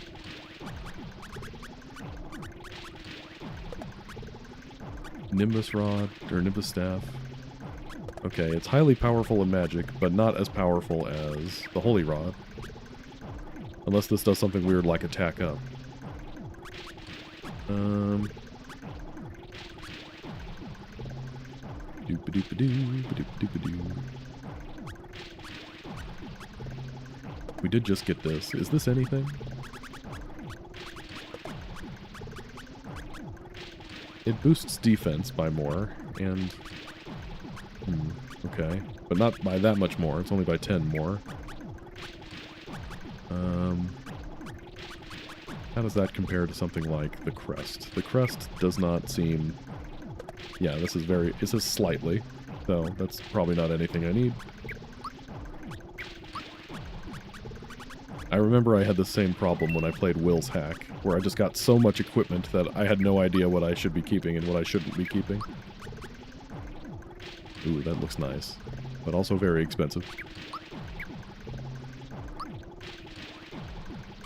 Nimbus Rod, or Nimbus Staff. Okay, it's highly powerful in magic, but not as powerful as the Holy Rod. Unless this does something weird like attack up. We did just get this. Is this anything? It boosts defense by more, and... okay. But not by that much more. It's only by 10 more. How does that compare to something like the Crest? The Crest does not seem... yeah, this is slightly. So, that's probably not anything I need. I remember I had the same problem when I played Will's Hack, where I just got so much equipment that I had no idea what I should be keeping and what I shouldn't be keeping. Ooh, that looks nice. But also very expensive.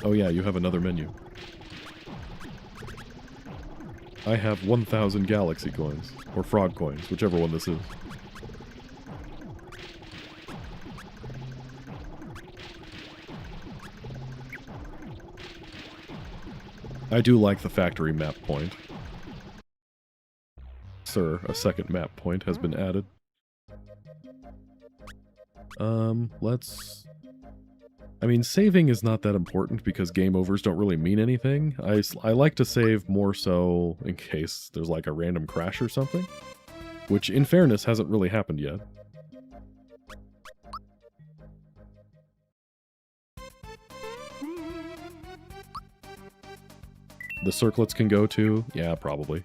Oh yeah, you have another menu. I have 1,000 galaxy coins, or frog coins, whichever one this is. I do like the factory map point. Sir, a second map point has been added. Let's... I mean, saving is not that important because game overs don't really mean anything. I like to save more so in case there's like a random crash or something. Which, in fairness, hasn't really happened yet. The circlets can go to? Yeah, probably.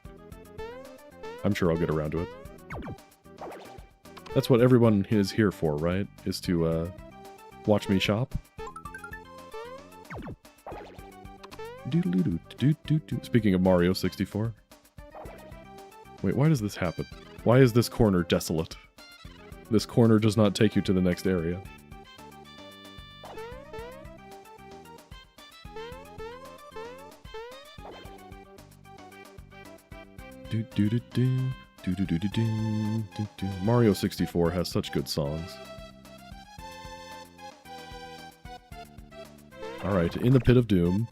I'm sure I'll get around to it. That's what everyone is here for, right? Is to, watch me shop. Speaking of Mario 64. Wait, why does this happen? Why is this corner desolate? This corner does not take you to the next area. Mario 64 has such good songs. Alright, in the Pit of Doom.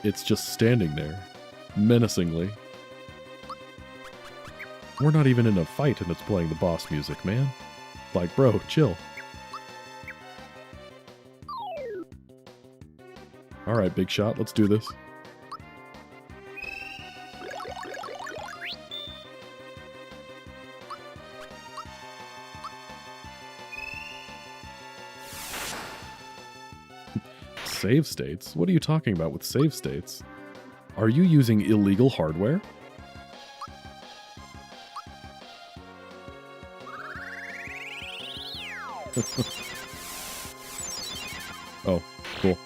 It's just standing there, menacingly. We're not even in a fight and it's playing the boss music, man. Like, bro, chill. Alright, big shot, let's do this. save states? What are you talking about with save states? Are you using illegal hardware? Oh, cool.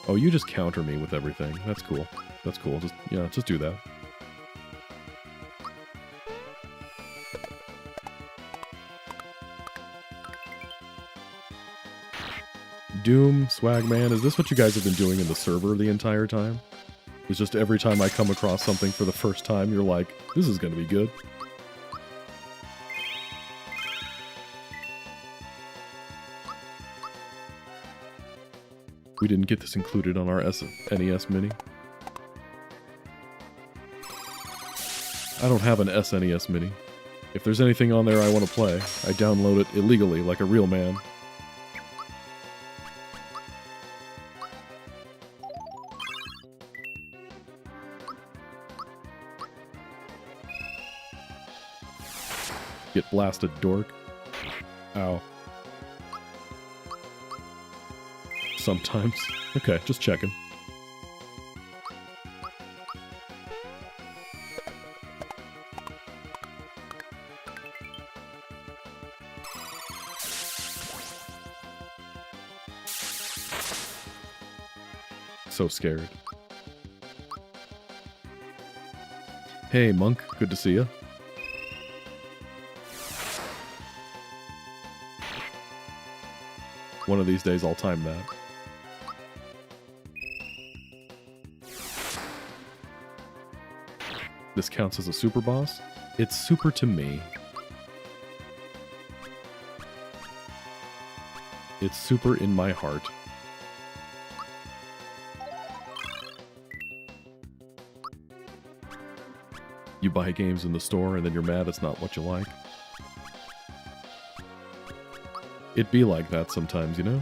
Oh, you just counter me with everything. That's cool. That's cool. Just do that. Doom, Swagman, is this what you guys have been doing in the server the entire time? It's just every time I come across something for the first time, you're like, this is going to be good. We didn't get this included on our NES Mini. I don't have an SNES Mini. If there's anything on there I want to play, I download it illegally like a real man. Get blasted, dork. Ow. Sometimes. Okay, just checking. So scared. Hey, Monk. Good to see ya. One of these days I'll time that. This counts as a super boss? It's super to me. It's super in my heart. You buy games in the store and then you're mad it's not what you like. It'd be like that sometimes, you know?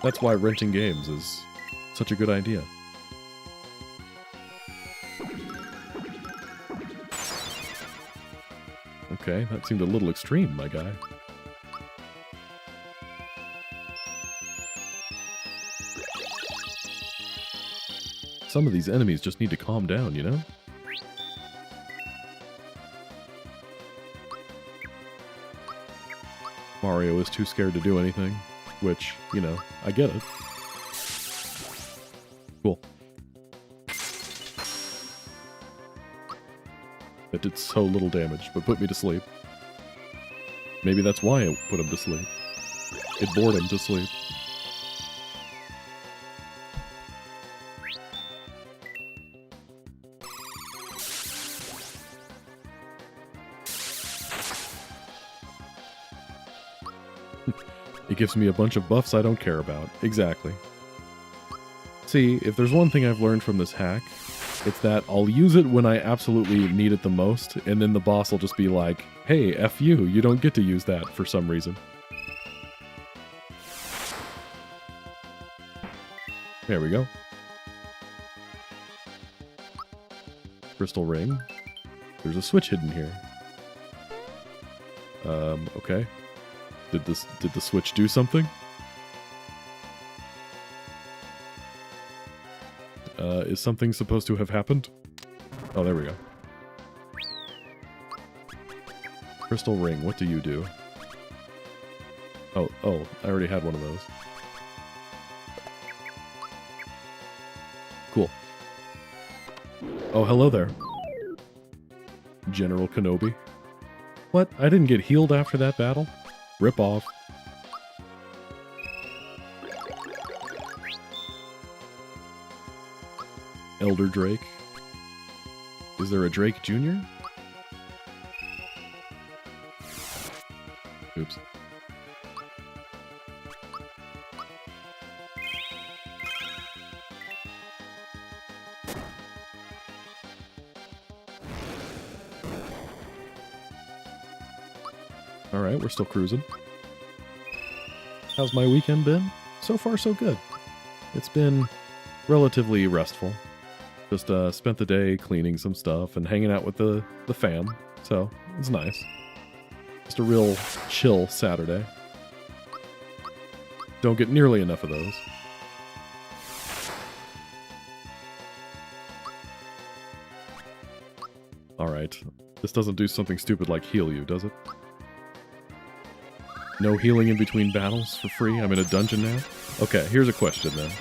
That's why renting games is such a good idea. Okay, that seemed a little extreme, my guy. Some of these enemies just need to calm down, you know? Mario is too scared to do anything, which, you know, I get it. Cool. That did so little damage, but put me to sleep. Maybe that's why it put him to sleep. It bored him to sleep. It gives me a bunch of buffs I don't care about. Exactly. See, if there's one thing I've learned from this hack, it's that I'll use it when I absolutely need it the most, and then the boss will just be like, hey, F you don't get to use that for some reason. There we go. Crystal ring. There's a switch hidden here. Okay. Did the switch do something? Is something supposed to have happened? Oh, there we go. Crystal ring, what do you do? Oh, I already had one of those. Cool. Oh, hello there. General Kenobi. What? I didn't get healed after that battle? Rip off. Elder Drake. Is there a Drake Jr.? Oops. Alright, we're still cruising. How's my weekend been? So far, so good. It's been relatively restful. Just spent the day cleaning some stuff and hanging out with the fam, so it's nice. Just a real chill Saturday. Don't get nearly enough of those. Alright. This doesn't do something stupid like heal you, does it? No healing in between battles for free? I'm in a dungeon now? Okay, here's a question then.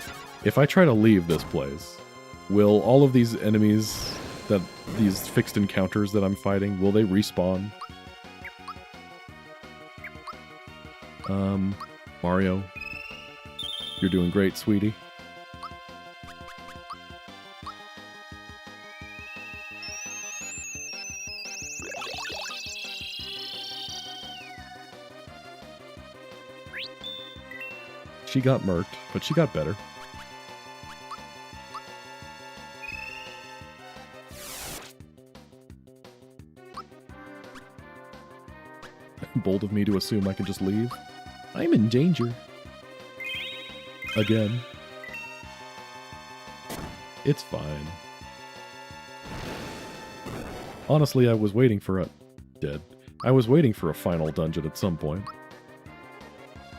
If I try to leave this place, will all of these enemies, these fixed encounters that I'm fighting, will they respawn? Mario, you're doing great, sweetie. She got murked, but she got better. Bold of me to assume I can just leave. I'm in danger. Again. It's fine. Honestly, I was waiting for a... Dead. I was waiting for a final dungeon at some point.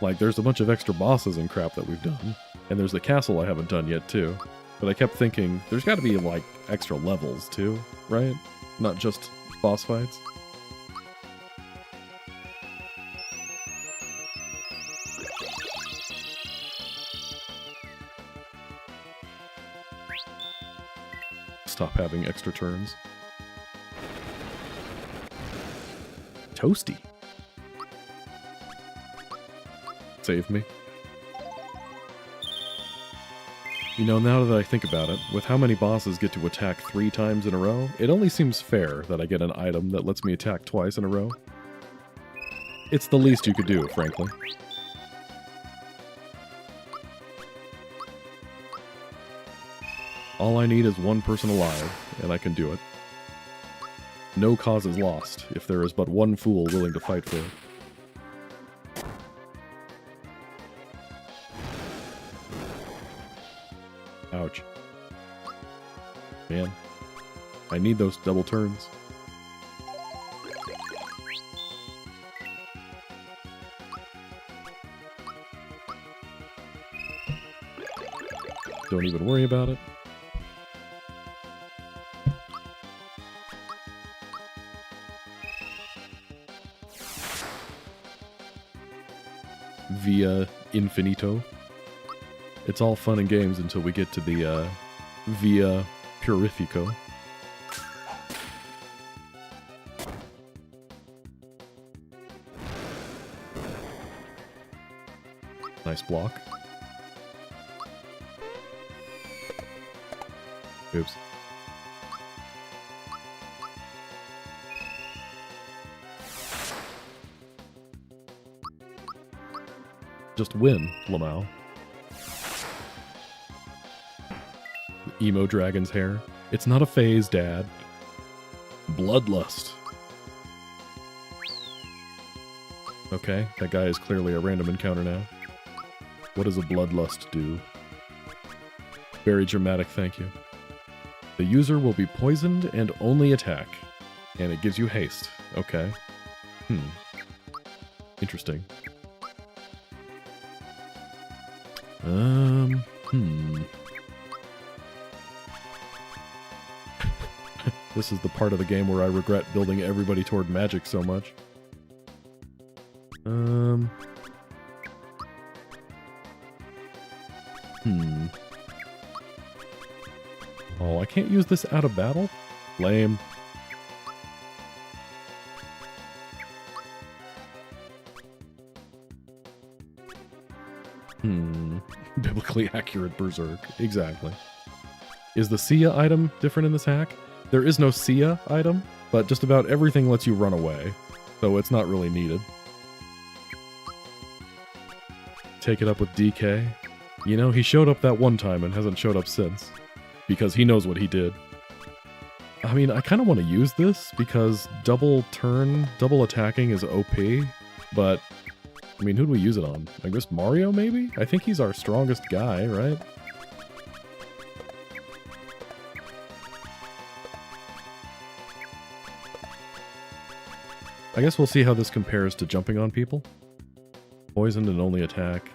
Like, there's a bunch of extra bosses and crap that we've done. And there's the castle I haven't done yet, too. But I kept thinking, there's gotta be, like, extra levels, too, right? Not just boss fights. Stop having extra turns. Toasty. Save me. You know, now that I think about it, with how many bosses get to attack 3 times in a row, it only seems fair that I get an item that lets me attack twice in a row. It's the least you could do, frankly. All I need is one person alive, and I can do it. No cause is lost, if there is but one fool willing to fight for it. Ouch. Man. I need those double turns. Don't even worry about it. Via Infinito. It's all fun and games until we get to the Via Purifico. Nice block. Oops. Just win, Lamau. Emo dragon's hair. It's not a phase, Dad. Bloodlust. Okay, that guy is clearly a random encounter now. What does a bloodlust do? Very dramatic, thank you. The user will be poisoned and only attack. And it gives you haste. Okay. Interesting. This is the part of the game where I regret building everybody toward magic so much. Oh, I can't use this out of battle? Lame. Biblically accurate berserk. Exactly. Is the Sia item different in this hack? There is no Sia item, but just about everything lets you run away, so it's not really needed. Take it up with DK. You know, he showed up that one time and hasn't showed up since, because he knows what he did. I mean, I kind of want to use this, because double attacking is OP, but, I mean, who do we use it on? I guess Mario, maybe? I think he's our strongest guy, right? I guess we'll see how this compares to jumping on people. Poisoned and only attack.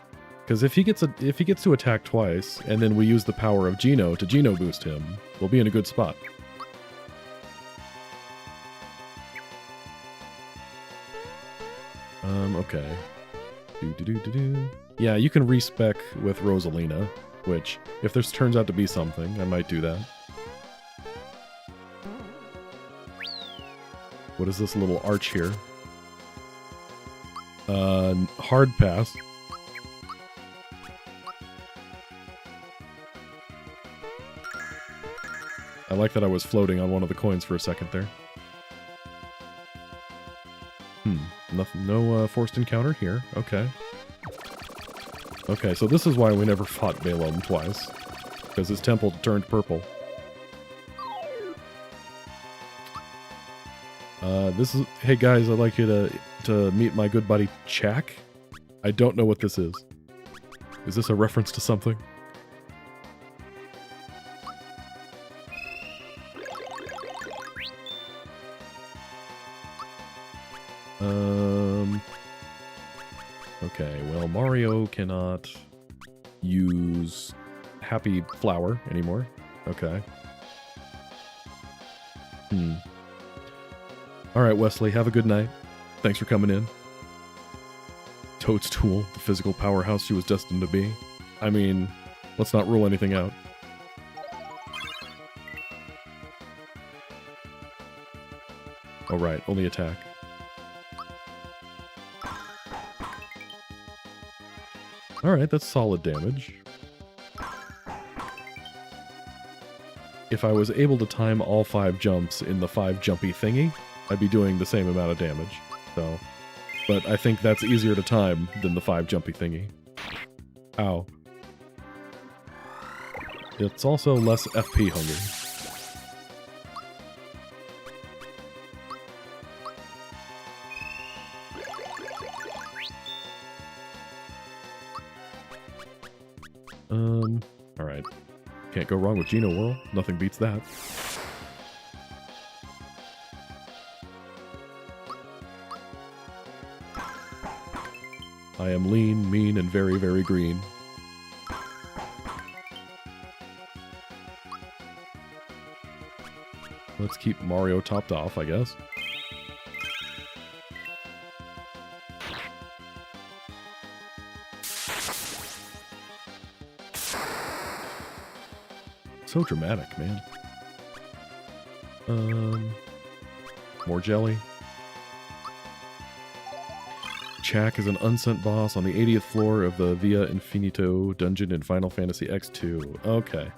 Because if he gets to attack twice, and then we use the power of Geno to Geno boost him, we'll be in a good spot. Okay. Yeah, you can respec with Rosalina, which, if this turns out to be something, I might do that. What is this little arch here? Hard pass. I like that I was floating on one of the coins for a second there. Nothing, no forced encounter here. Okay. Okay, so this is why we never fought Balaam twice. Because his temple turned purple. Hey guys, I'd like you to meet my good buddy Chak. I don't know what this is. Is this a reference to something? Okay, well, Mario cannot use Happy Flower anymore. Okay. Alright, Wesley, have a good night. Thanks for coming in. Toadstool, the physical powerhouse she was destined to be. I mean, let's not rule anything out. Oh, right, only attack. Alright, that's solid damage. If I was able to time all 5 jumps in the 5 jumpy thingy, I'd be doing the same amount of damage. So, but I think that's easier to time than the 5 jumpy thingy. Ow. It's also less FP hungry. Alright. Can't go wrong with Geno Whirl. Nothing beats that. I am lean, mean, and very, very green. Let's keep Mario topped off, I guess. So dramatic, man. More jelly. Chak is an unsent boss on the 80th floor of the Via Infinito dungeon in Final Fantasy X2. Okay.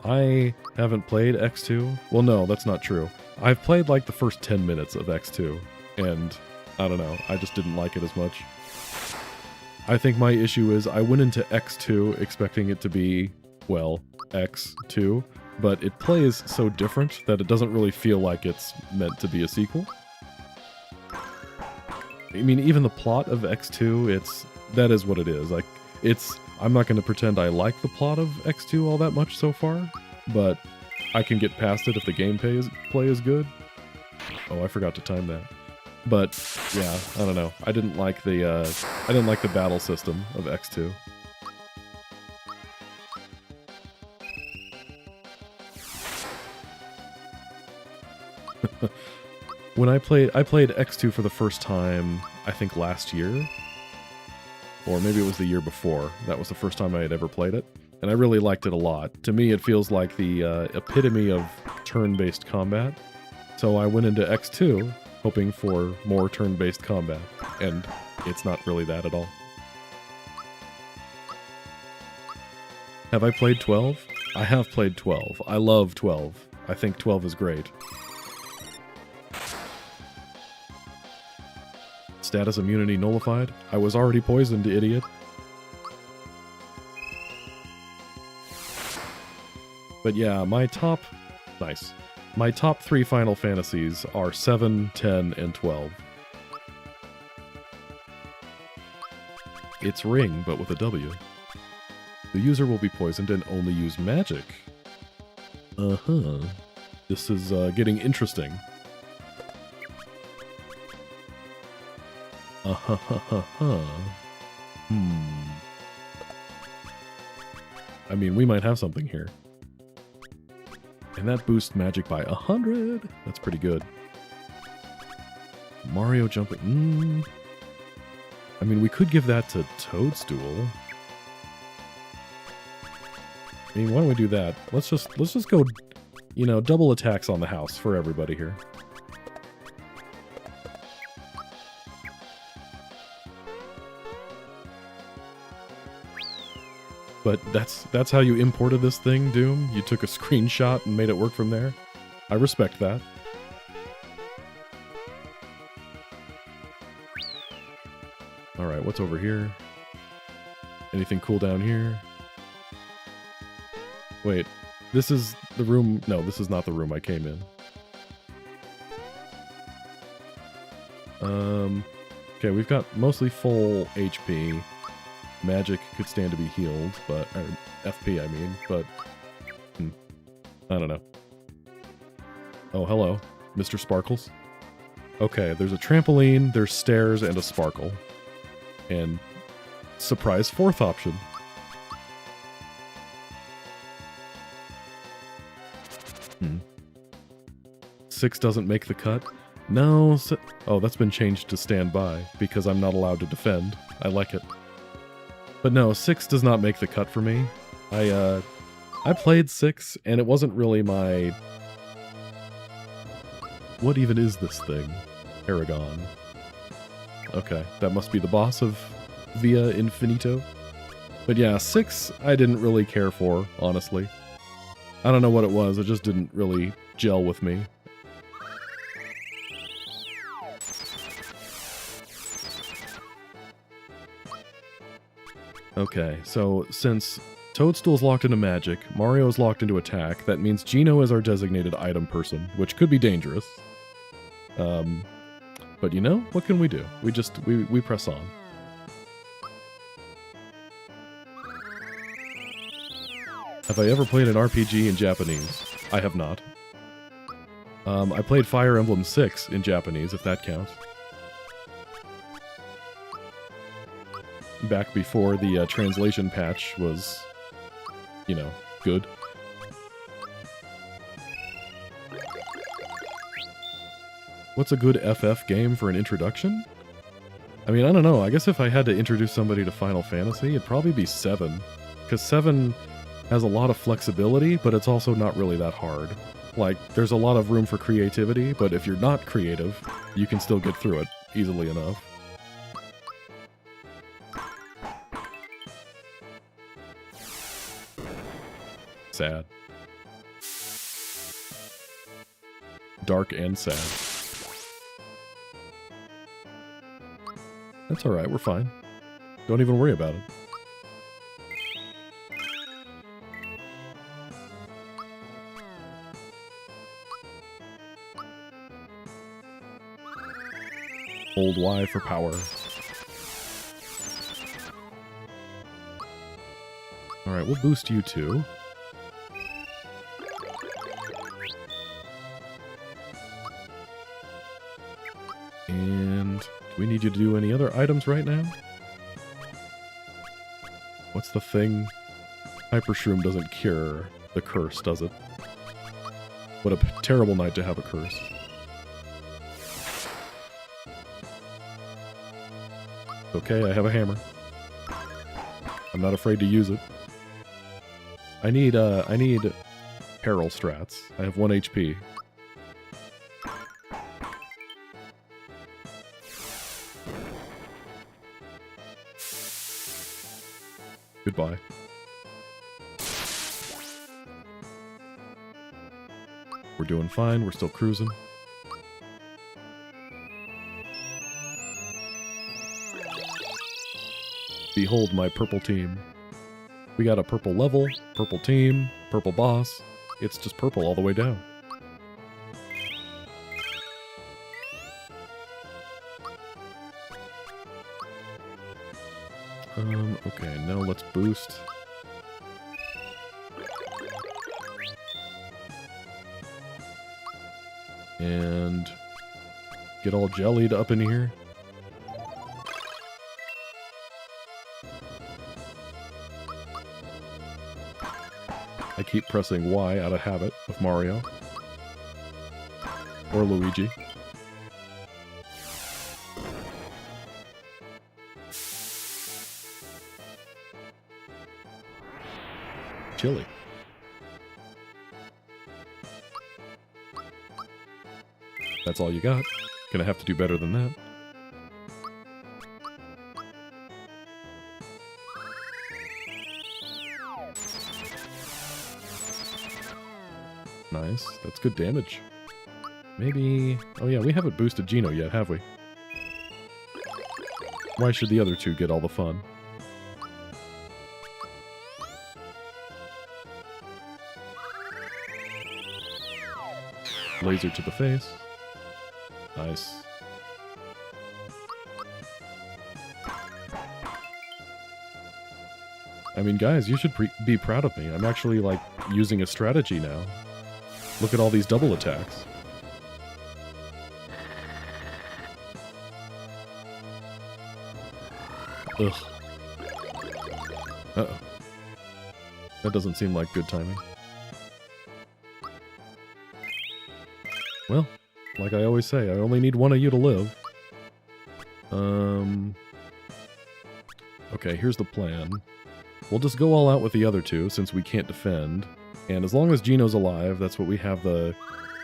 I haven't played X2. Well, no, that's not true. I've played like the first 10 minutes of X2, and I don't know, I just didn't like it as much. I think my issue is I went into X2 expecting it to be, well, X2, but it plays so different that it doesn't really feel like it's meant to be a sequel. I mean, even the plot of X2, that is what it is. Like, I'm not going to pretend I like the plot of X2 all that much so far, but I can get past it if the gameplay is good. Oh, I forgot to time that. But yeah, I don't know. I didn't like the battle system of X2. When I played X2 for the first time, I think last year, or maybe it was the year before. That was the first time I had ever played it, and I really liked it a lot. To me, it feels like the epitome of turn-based combat. So I went into X2 hoping for more turn-based combat, and it's not really that at all. Have I played 12? I have played 12. I love 12. I think 12 is great. Status immunity nullified? I was already poisoned, idiot. But yeah, my top 3 Final Fantasies are 7, 10, and 12. It's Ring, but with a W. The user will be poisoned and only use magic. Uh-huh. This is getting interesting. mean, we might have something here. And that boosts magic by 100. That's pretty good. Mario jumping. I mean, we could give that to Toadstool. I mean, why don't we do that? Let's just go, you know, double attacks on the house for everybody here. But that's how you imported this thing, Doom? You took a screenshot and made it work from there? I respect that. Alright, what's over here? Anything cool down here? Wait, this is the room... No, this is not the room I came in. Okay, we've got mostly full HP. Magic could stand to be healed, but... Or FP, I mean, but... I don't know. Oh, hello, Mr. Sparkles. Okay, there's a trampoline, there's stairs, and a sparkle. And... surprise fourth option. Six doesn't make the cut? No, oh, that's been changed to standby, because I'm not allowed to defend. I like it. But no, 6 does not make the cut for me. I played 6, and it wasn't really my... What even is this thing? Paragon. Okay, that must be the boss of Via Infinito. But yeah, 6 I didn't really care for, honestly. I don't know what it was, it just didn't really gel with me. Okay, so since Toadstool's locked into magic, Mario's locked into attack, that means Geno is our designated item person, which could be dangerous. But you know, what can we do? We press on. Have I ever played an RPG in Japanese? I have not. I played Fire Emblem 6 in Japanese, if that counts. Back before the translation patch was, you know, good. What's a good FF game for an introduction? I mean, I don't know. I guess if I had to introduce somebody to Final Fantasy, it'd probably be 7. Because 7 has a lot of flexibility, but it's also not really that hard. Like, there's a lot of room for creativity, but if you're not creative, you can still get through it easily enough. Sad. Dark and sad. That's alright, we're fine. Don't even worry about it. Hold Y for power. Alright, we'll boost you too. And do we need you to do any other items right now? What's the thing? Hyper Shroom doesn't cure the curse, does it? What a terrible night to have a curse. Okay, I have a hammer. I'm not afraid to use it. I need peril strats. I have 1 HP. Goodbye. We're doing fine, we're still cruising. Behold my purple team. We got a purple level, purple team, purple boss. It's just purple all the way down. Okay, now let's boost. And get all jellied up in here. keep pressing Y out of habit with Mario. Or Luigi. Chili. That's all you got. Gonna have to do better than that. Nice. That's good damage. Maybe... Oh yeah, we haven't boosted Geno yet, have we? Why should the other two get all the fun? Laser to the face. Nice. I mean, guys, you should be proud of me. I'm actually, like, using a strategy now. Look at all these double attacks. Ugh. Uh-oh. That doesn't seem like good timing. Well, like I always say, I only need one of you to live. Okay, here's the plan. We'll just go all out with the other two, since we can't defend. And as long as Geno's alive, that's what we have the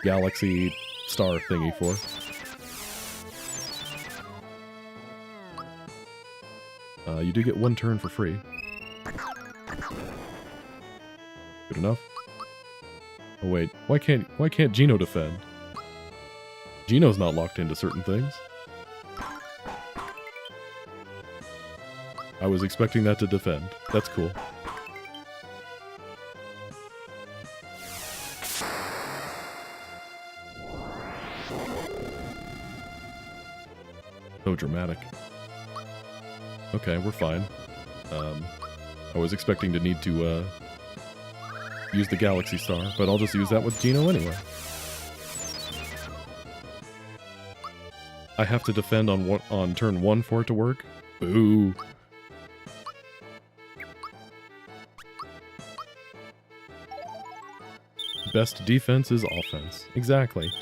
galaxy star thingy for. You do get one turn for free. Good enough. Oh wait, why can't Geno defend? Geno's not locked into certain things. I was expecting that to defend. That's cool. So dramatic. Okay, we're fine. I was expecting to need to use the Galaxy Star, but I'll just use that with Geno anyway. I have to defend on turn 1 for it to work? Boo. Best defense is offense. Exactly.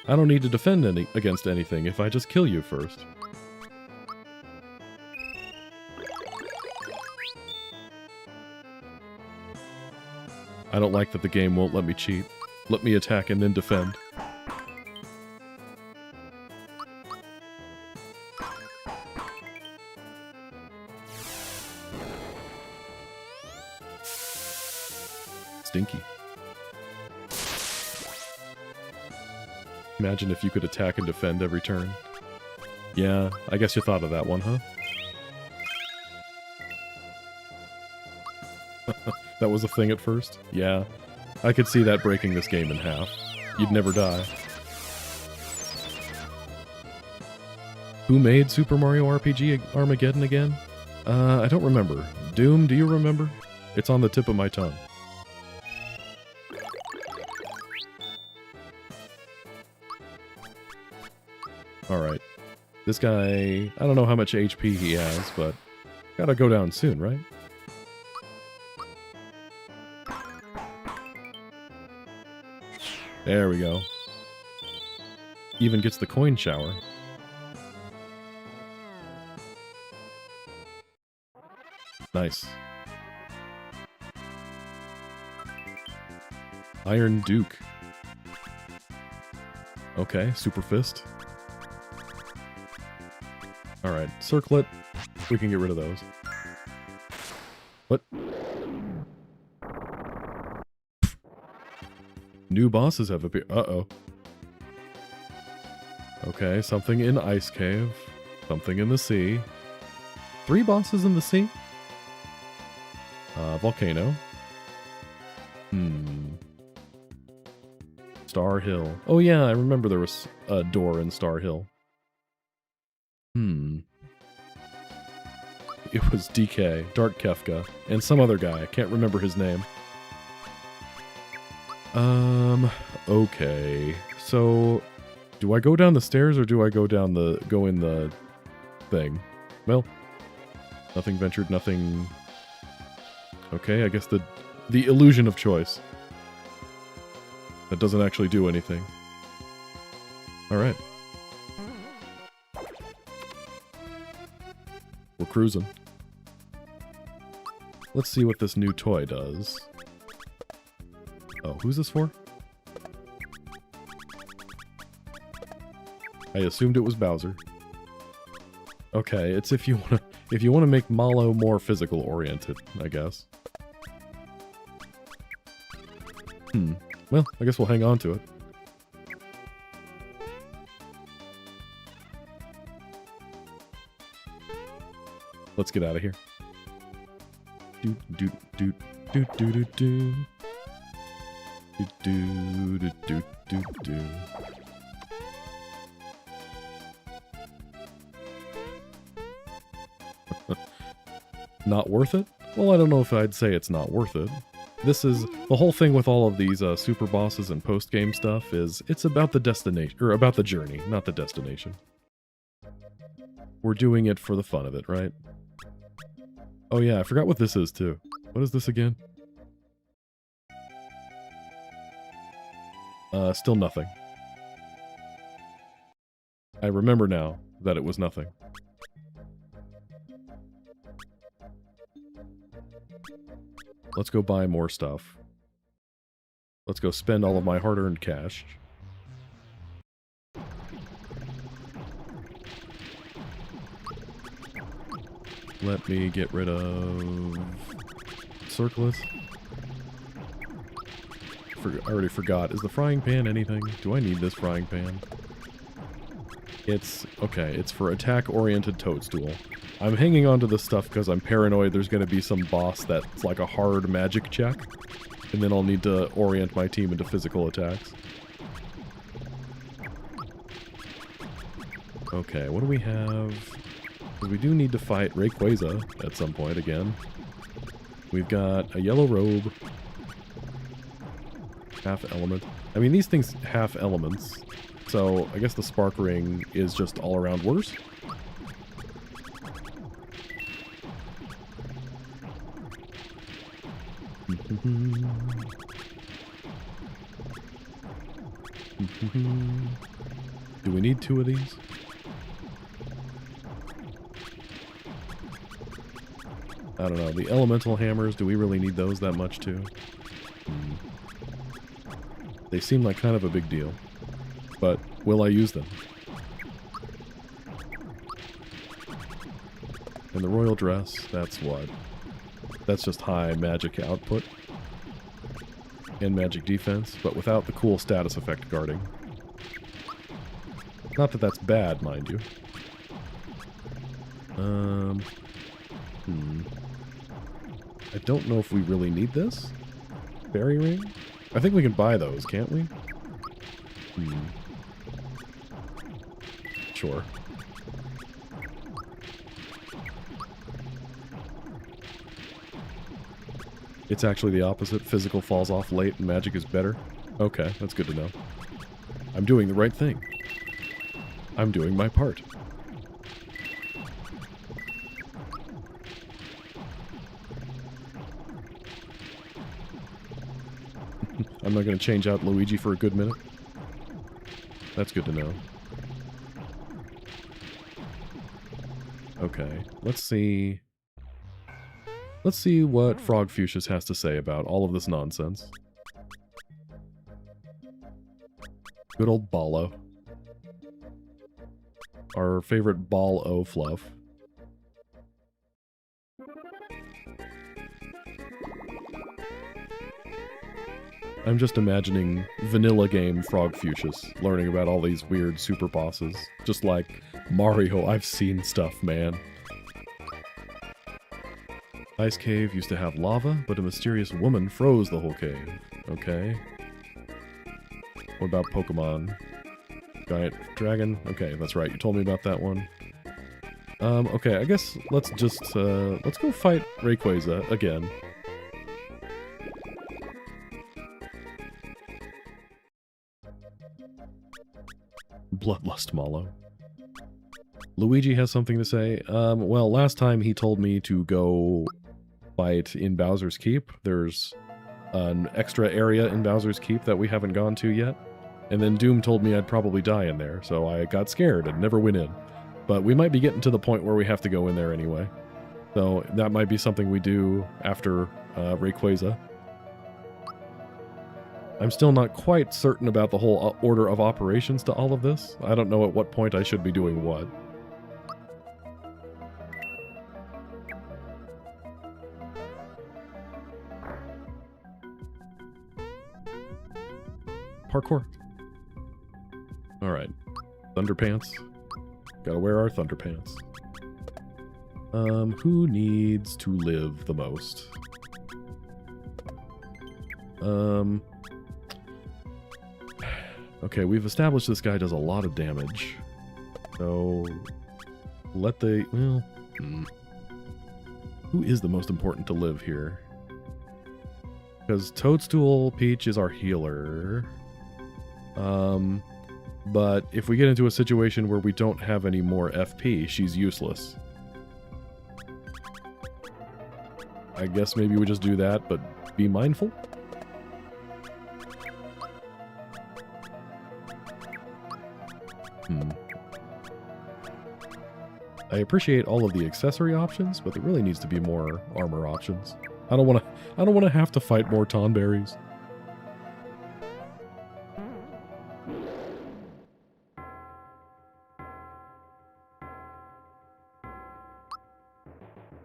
I don't need to defend against anything if I just kill you first. I don't like that the game won't let me cheat. Let me attack and then defend. Stinky. Imagine if you could attack and defend every turn. Yeah, I guess you thought of that one, huh? That was a thing at first? Yeah. I could see that breaking this game in half. You'd never die. Who made Super Mario RPG Armageddon again? I don't remember. Doom, do you remember? It's on the tip of my tongue. Alright. This guy, I don't know how much HP he has, but gotta go down soon, right? There we go. Even gets the coin shower. Nice. Iron Duke. Okay, Super Fist. Alright, Circlet. We can get rid of those. What? New bosses have appeared. Uh-oh. Okay, something in Ice Cave. Something in the sea. 3 bosses in the sea? Volcano. Star Hill. Oh yeah, I remember there was a door in Star Hill. It was DK, Dark Kefka, and some other guy. I can't remember his name. Okay. So, do I go down the stairs or do I go in the thing? Well, nothing ventured, nothing... Okay, I guess the illusion of choice. That doesn't actually do anything. Alright. We're cruising. Let's see what this new toy does. Oh, who's this for? I assumed it was Bowser. Okay, it's if you wanna make Mallow more physical oriented, I guess. Well, I guess we'll hang on to it. Let's get out of here. Do do do do do do do. Do do do do do do. Not worth it? Well, I don't know if I'd say it's not worth it. This is the whole thing with all of these super bosses and post-game stuff is it's about the destination, or about the journey, not the destination. We're doing it for the fun of it, right? Oh yeah, I forgot what this is too. What is this again? Still nothing. I remember now that it was nothing. Let's go buy more stuff. Let's go spend all of my hard-earned cash. Let me get rid of Circlet. I already forgot. Is the frying pan anything? Do I need this frying pan? It's... okay, it's for attack-oriented toadstool. I'm hanging on to this stuff because I'm paranoid there's going to be some boss that's like a hard magic check. And then I'll need to orient my team into physical attacks. Okay, what do we have? We do need to fight Rayquaza at some point again. We've got a yellow robe. Half element. I mean, these things half elements. So, I guess the spark ring is just all around worse. Do we need two of these? I don't know. The elemental hammers, do we really need those that much too? They seem like kind of a big deal. But will I use them? And the royal dress, that's what? That's just high magic output. And magic defense, but without the cool status effect guarding. Not that that's bad, mind you. I don't know if we really need this. Fairy ring? I think we can buy those, can't we? Sure. It's actually the opposite. Physical falls off late and magic is better. Okay, that's good to know. I'm doing the right thing. I'm doing my part. I'm not going to change out Luigi for a good minute. That's good to know. Okay, let's see. Let's see what Frog Fuchsias has to say about all of this nonsense. Good old Ballo. Our favorite Ball-O fluff. I'm just imagining vanilla game Frog Fuchsias learning about all these weird super bosses. Just like, Mario, I've seen stuff, man. Ice Cave used to have lava, but a mysterious woman froze the whole cave. Okay. What about Pokemon? Giant Dragon? Okay, that's right, you told me about that one. Okay, I guess let's just, let's go fight Rayquaza again. Bloodlust Mallow. Luigi has something to say. Well, last time he told me to go fight in Bowser's Keep. There's an extra area in Bowser's Keep that we haven't gone to yet. And then Doom told me I'd probably die in there, so I got scared and never went in. But we might be getting to the point where we have to go in there anyway. So that might be something we do after Rayquaza. I'm still not quite certain about the whole order of operations to all of this. I don't know at what point I should be doing what. Parkour. Alright. Thunderpants. Gotta wear our Thunderpants. Who needs to live the most? Okay, we've established this guy does a lot of damage. So, let the... well... Who is the most important to live here? Because Toadstool Peach is our healer. But if we get into a situation where we don't have any more FP, she's useless. I guess maybe we just do that, but be mindful? I appreciate all of the accessory options, but there really needs to be more armor options. I don't want to have to fight more Tonberries.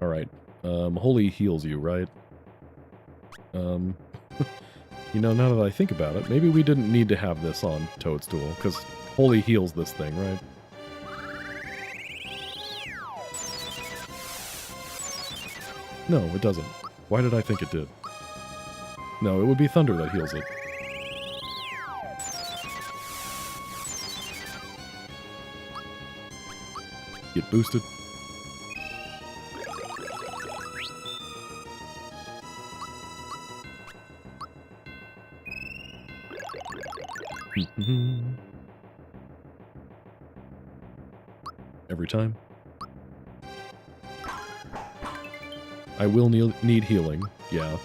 Alright. Holy heals you, right? You know, now that I think about it, maybe we didn't need to have this on Toadstool, because Holy heals this thing, right? No, it doesn't. Why did I think it did? No, it would be Thunder that heals it. Get boosted. Every time. I will need healing, yeah.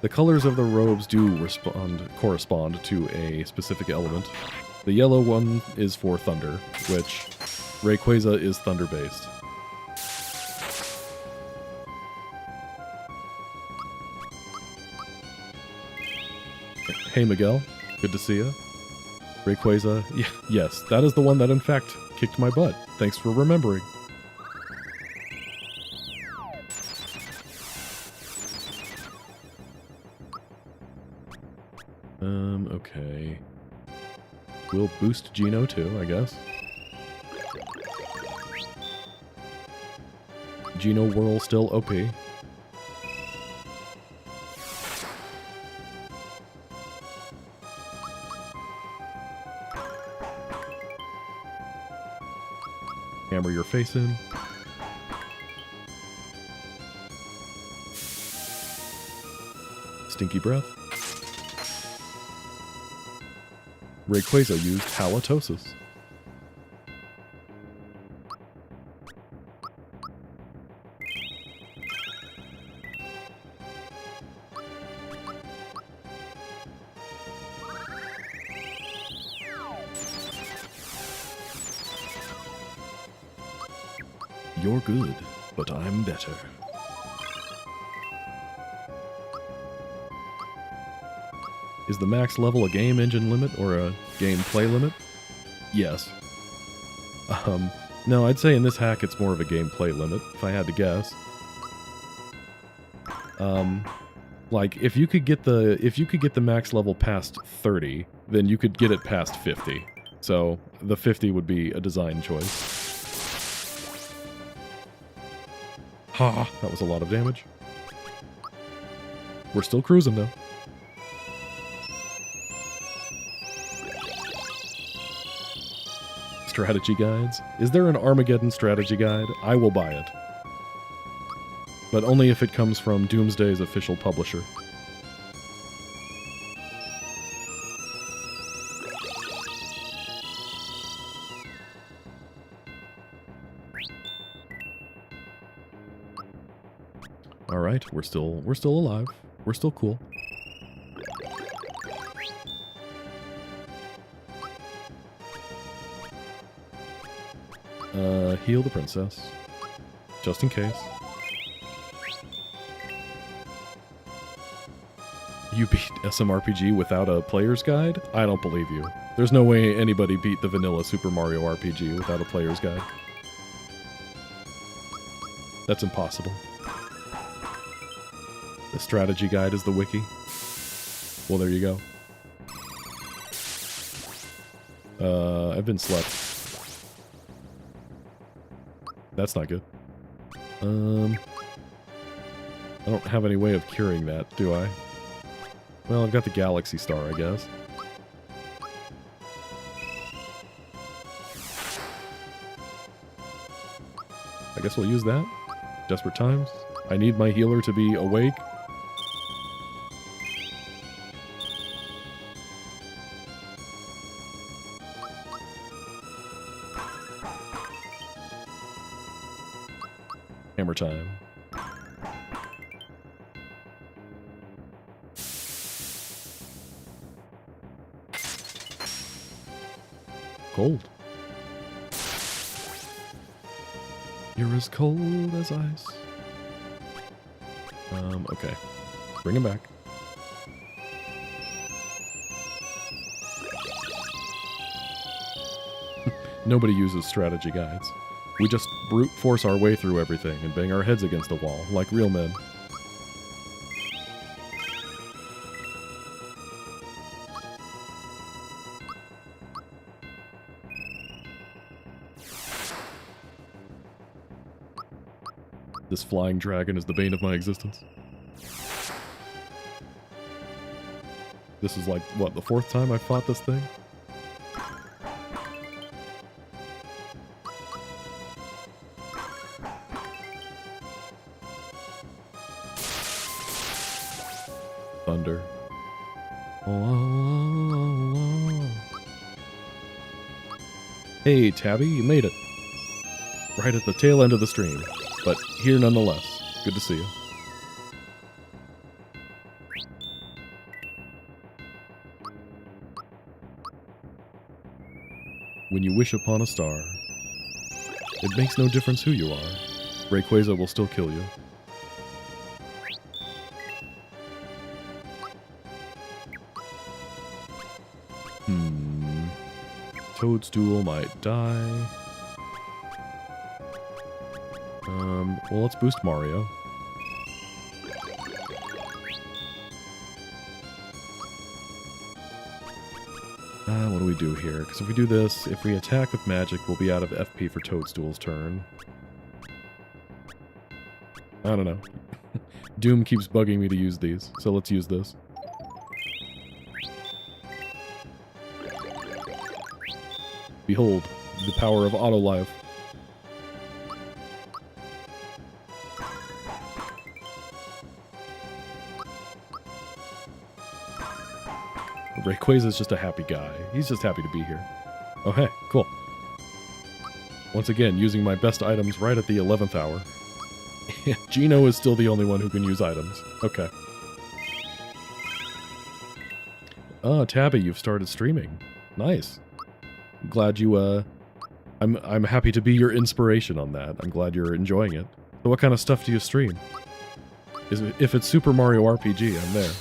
The colors of the robes do correspond to a specific element. The yellow one is for Thunder, which Rayquaza is Thunder-based. Hey Miguel, good to see ya. Rayquaza, yes, that is the one that in fact kicked my butt. Thanks for remembering. Okay. We'll boost Geno too, I guess. Geno Whirl still OP. Hammer your face in. Stinky breath. Rayquaza used halitosis. You're good, but I'm better. Is the max level a game engine limit or a gameplay limit? Yes. No, I'd say in this hack it's more of a gameplay limit, if I had to guess. Like if you could get the max level past 30, then you could get it past 50. So the 50 would be a design choice. Ha! That was a lot of damage. We're still cruising though. Strategy guides. Is there an Armageddon strategy guide? I will buy it. But only if it comes from Doomsday's official publisher. Alright, we're still alive. We're still cool. Heal the princess. Just in case. You beat SMRPG without a player's guide? I don't believe you. There's no way anybody beat the vanilla Super Mario RPG without a player's guide. That's impossible. The strategy guide is the wiki. Well, there you go. I've been slept. That's not good. I don't have any way of curing that, do I? Well, I've got the Galaxy Star, I guess. I guess we'll use that. Desperate times. I need my healer to be awake. Hammer time. Cold. You're as cold as ice. Okay. Bring him back. Nobody uses strategy guides. We just brute force our way through everything and bang our heads against the wall, like real men. This flying dragon is the bane of my existence. This is like, what, the 4th time I fought this thing? Thunder. Oh. Hey, Tabby, you made it. Right at the tail end of the stream. But here nonetheless. Good to see you. When you wish upon a star, it makes no difference who you are. Rayquaza will still kill you. Toadstool might die. Well, let's boost Mario. What do we do here? Because if we do this, if we attack with magic, we'll be out of FP for Toadstool's turn. I don't know. Doom keeps bugging me to use these, so let's use this. Behold, the power of Autolife. Rayquaza's just a happy guy. He's just happy to be here. Oh, hey, cool. Once again, using my best items right at the 11th hour. Gino is still the only one who can use items. Okay. Oh, Tabby, you've started streaming. Nice. I'm glad you, I'm happy to be your inspiration on that. I'm glad you're enjoying it. So what kind of stuff do you stream? If it's Super Mario RPG, I'm there.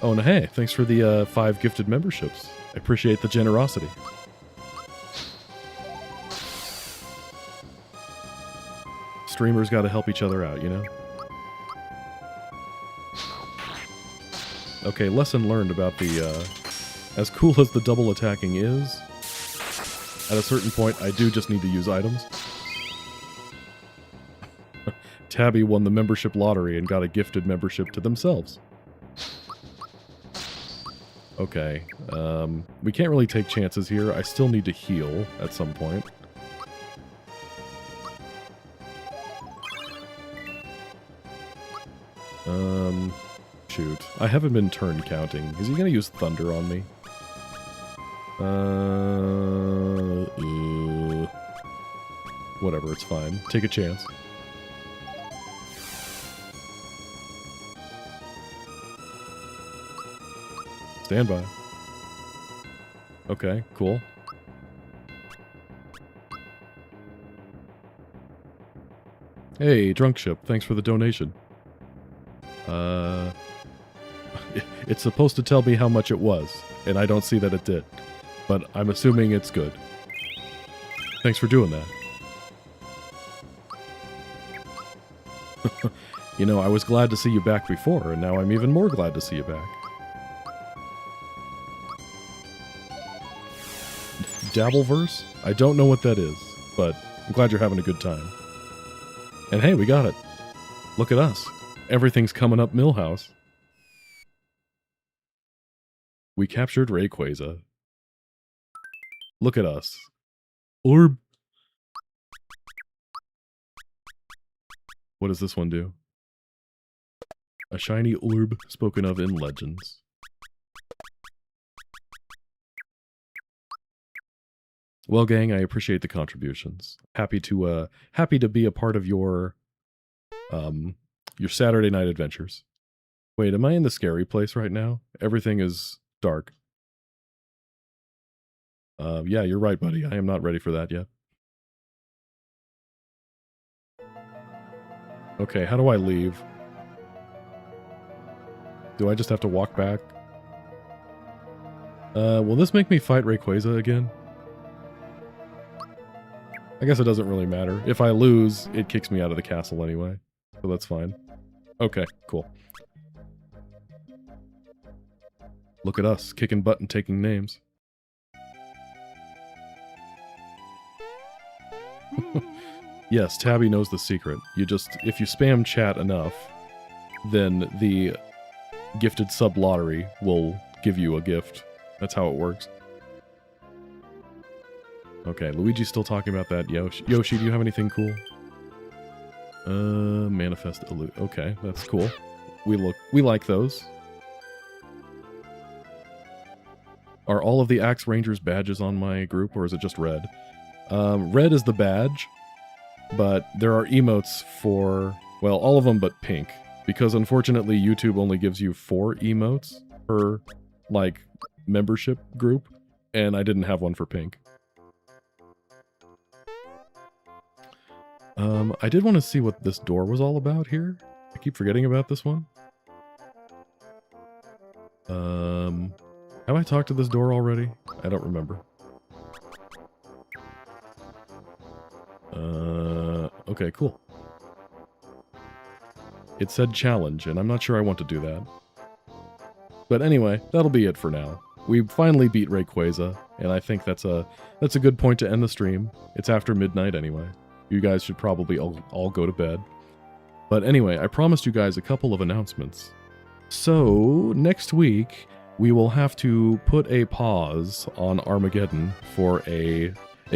Oh, and hey, thanks for the 5 gifted memberships. I appreciate the generosity. Streamers gotta help each other out, you know? Okay, lesson learned about the, as cool as the double attacking is, at a certain point, I do just need to use items. Tabby won the membership lottery and got a gifted membership to themselves. Okay, we can't really take chances here. I still need to heal at some point. Shoot. I haven't been turn counting. Is he gonna use Thunder on me? Whatever, it's fine. Take a chance. Stand by. Okay, cool. Hey, Drunk Ship, thanks for the donation. It's supposed to tell me how much it was, and I don't see that it did. But I'm assuming it's good. Thanks for doing that. You know, I was glad to see you back before, and now I'm even more glad to see you back. Dabbleverse? I don't know what that is, but I'm glad you're having a good time. And hey, we got it. Look at us. Everything's coming up Millhouse. We captured Rayquaza. Look at us. Orb. What does this one do? A shiny orb spoken of in legends. Well, gang, I appreciate the contributions. Happy to be a part of your Saturday night adventures. Wait, am I in the scary place right now? Everything is dark. Yeah, you're right, buddy. I am not ready for that yet. Okay, how do I leave? Do I just have to walk back? Will this make me fight Rayquaza again? I guess it doesn't really matter. If I lose, it kicks me out of the castle anyway. So that's fine. Okay, cool. Look at us, kicking butt and taking names. Yes, Tabby knows the secret. If you spam chat enough, then the gifted sub lottery will give you a gift. That's how it works. Okay, Luigi's still talking about that. Yoshi, do you have anything cool? Manifest Illusion. Okay, that's cool. We like those. Are all of the Axe Rangers badges on my group, or is it just red? Red is the badge, but there are emotes for, well, all of them but pink. Because unfortunately, YouTube only gives you 4 emotes per, like, membership group, and I didn't have one for pink. I did want to see what this door was all about here. I keep forgetting about this one. Have I talked to this door already? I don't remember. Okay, cool. It said challenge, and I'm not sure I want to do that. But anyway, that'll be it for now. We finally beat Rayquaza, and I think that's a good point to end the stream. It's after midnight anyway. You guys should probably all go to bed. But anyway, I promised you guys a couple of announcements. So, next week, we will have to put a pause on Armageddon for a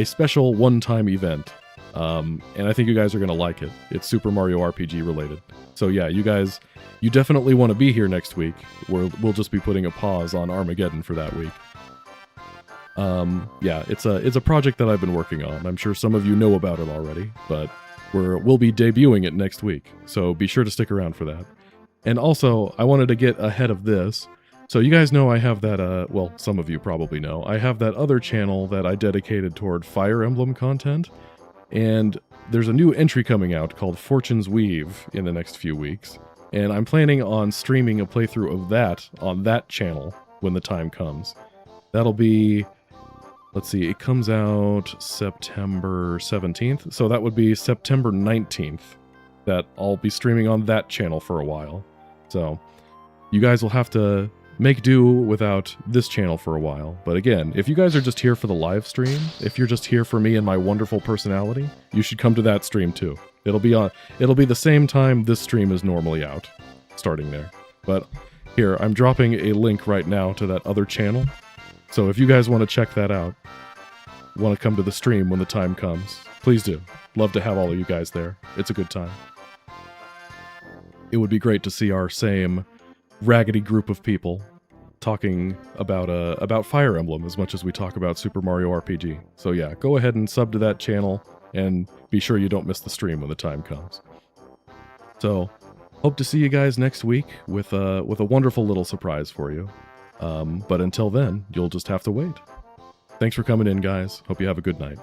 special one-time event. And I think you guys are going to like it. It's Super Mario RPG related. So yeah, you definitely want to be here next week. We'll just be putting a pause on Armageddon for that week. Yeah, it's a project that I've been working on. I'm sure some of you know about it already, but we'll be debuting it next week. So be sure to stick around for that. And also, I wanted to get ahead of this. So you guys know I have that, well, some of you probably know, I have that other channel that I dedicated toward Fire Emblem content. And there's a new entry coming out called Fortune's Weave in the next few weeks. And I'm planning on streaming a playthrough of that on that channel when the time comes. That'll be, let's see, it comes out September 17th. So that would be September 19th that I'll be streaming on that channel for a while. So you guys will have to make do without this channel for a while. But again, if you guys are just here for the live stream, if you're just here for me and my wonderful personality, you should come to that stream too. It'll be the same time this stream is normally out, starting there. But here, I'm dropping a link right now to that other channel. So if you guys want to check that out, want to come to the stream when the time comes, please do. Love to have all of you guys there. It's a good time. It would be great to see our same raggedy group of people talking about Fire Emblem as much as we talk about Super Mario RPG. So yeah, go ahead and sub to that channel and be sure you don't miss the stream when the time comes. So, hope to see you guys next week with a wonderful little surprise for you. But until then, you'll just have to wait. Thanks for coming in, guys. Hope you have a good night.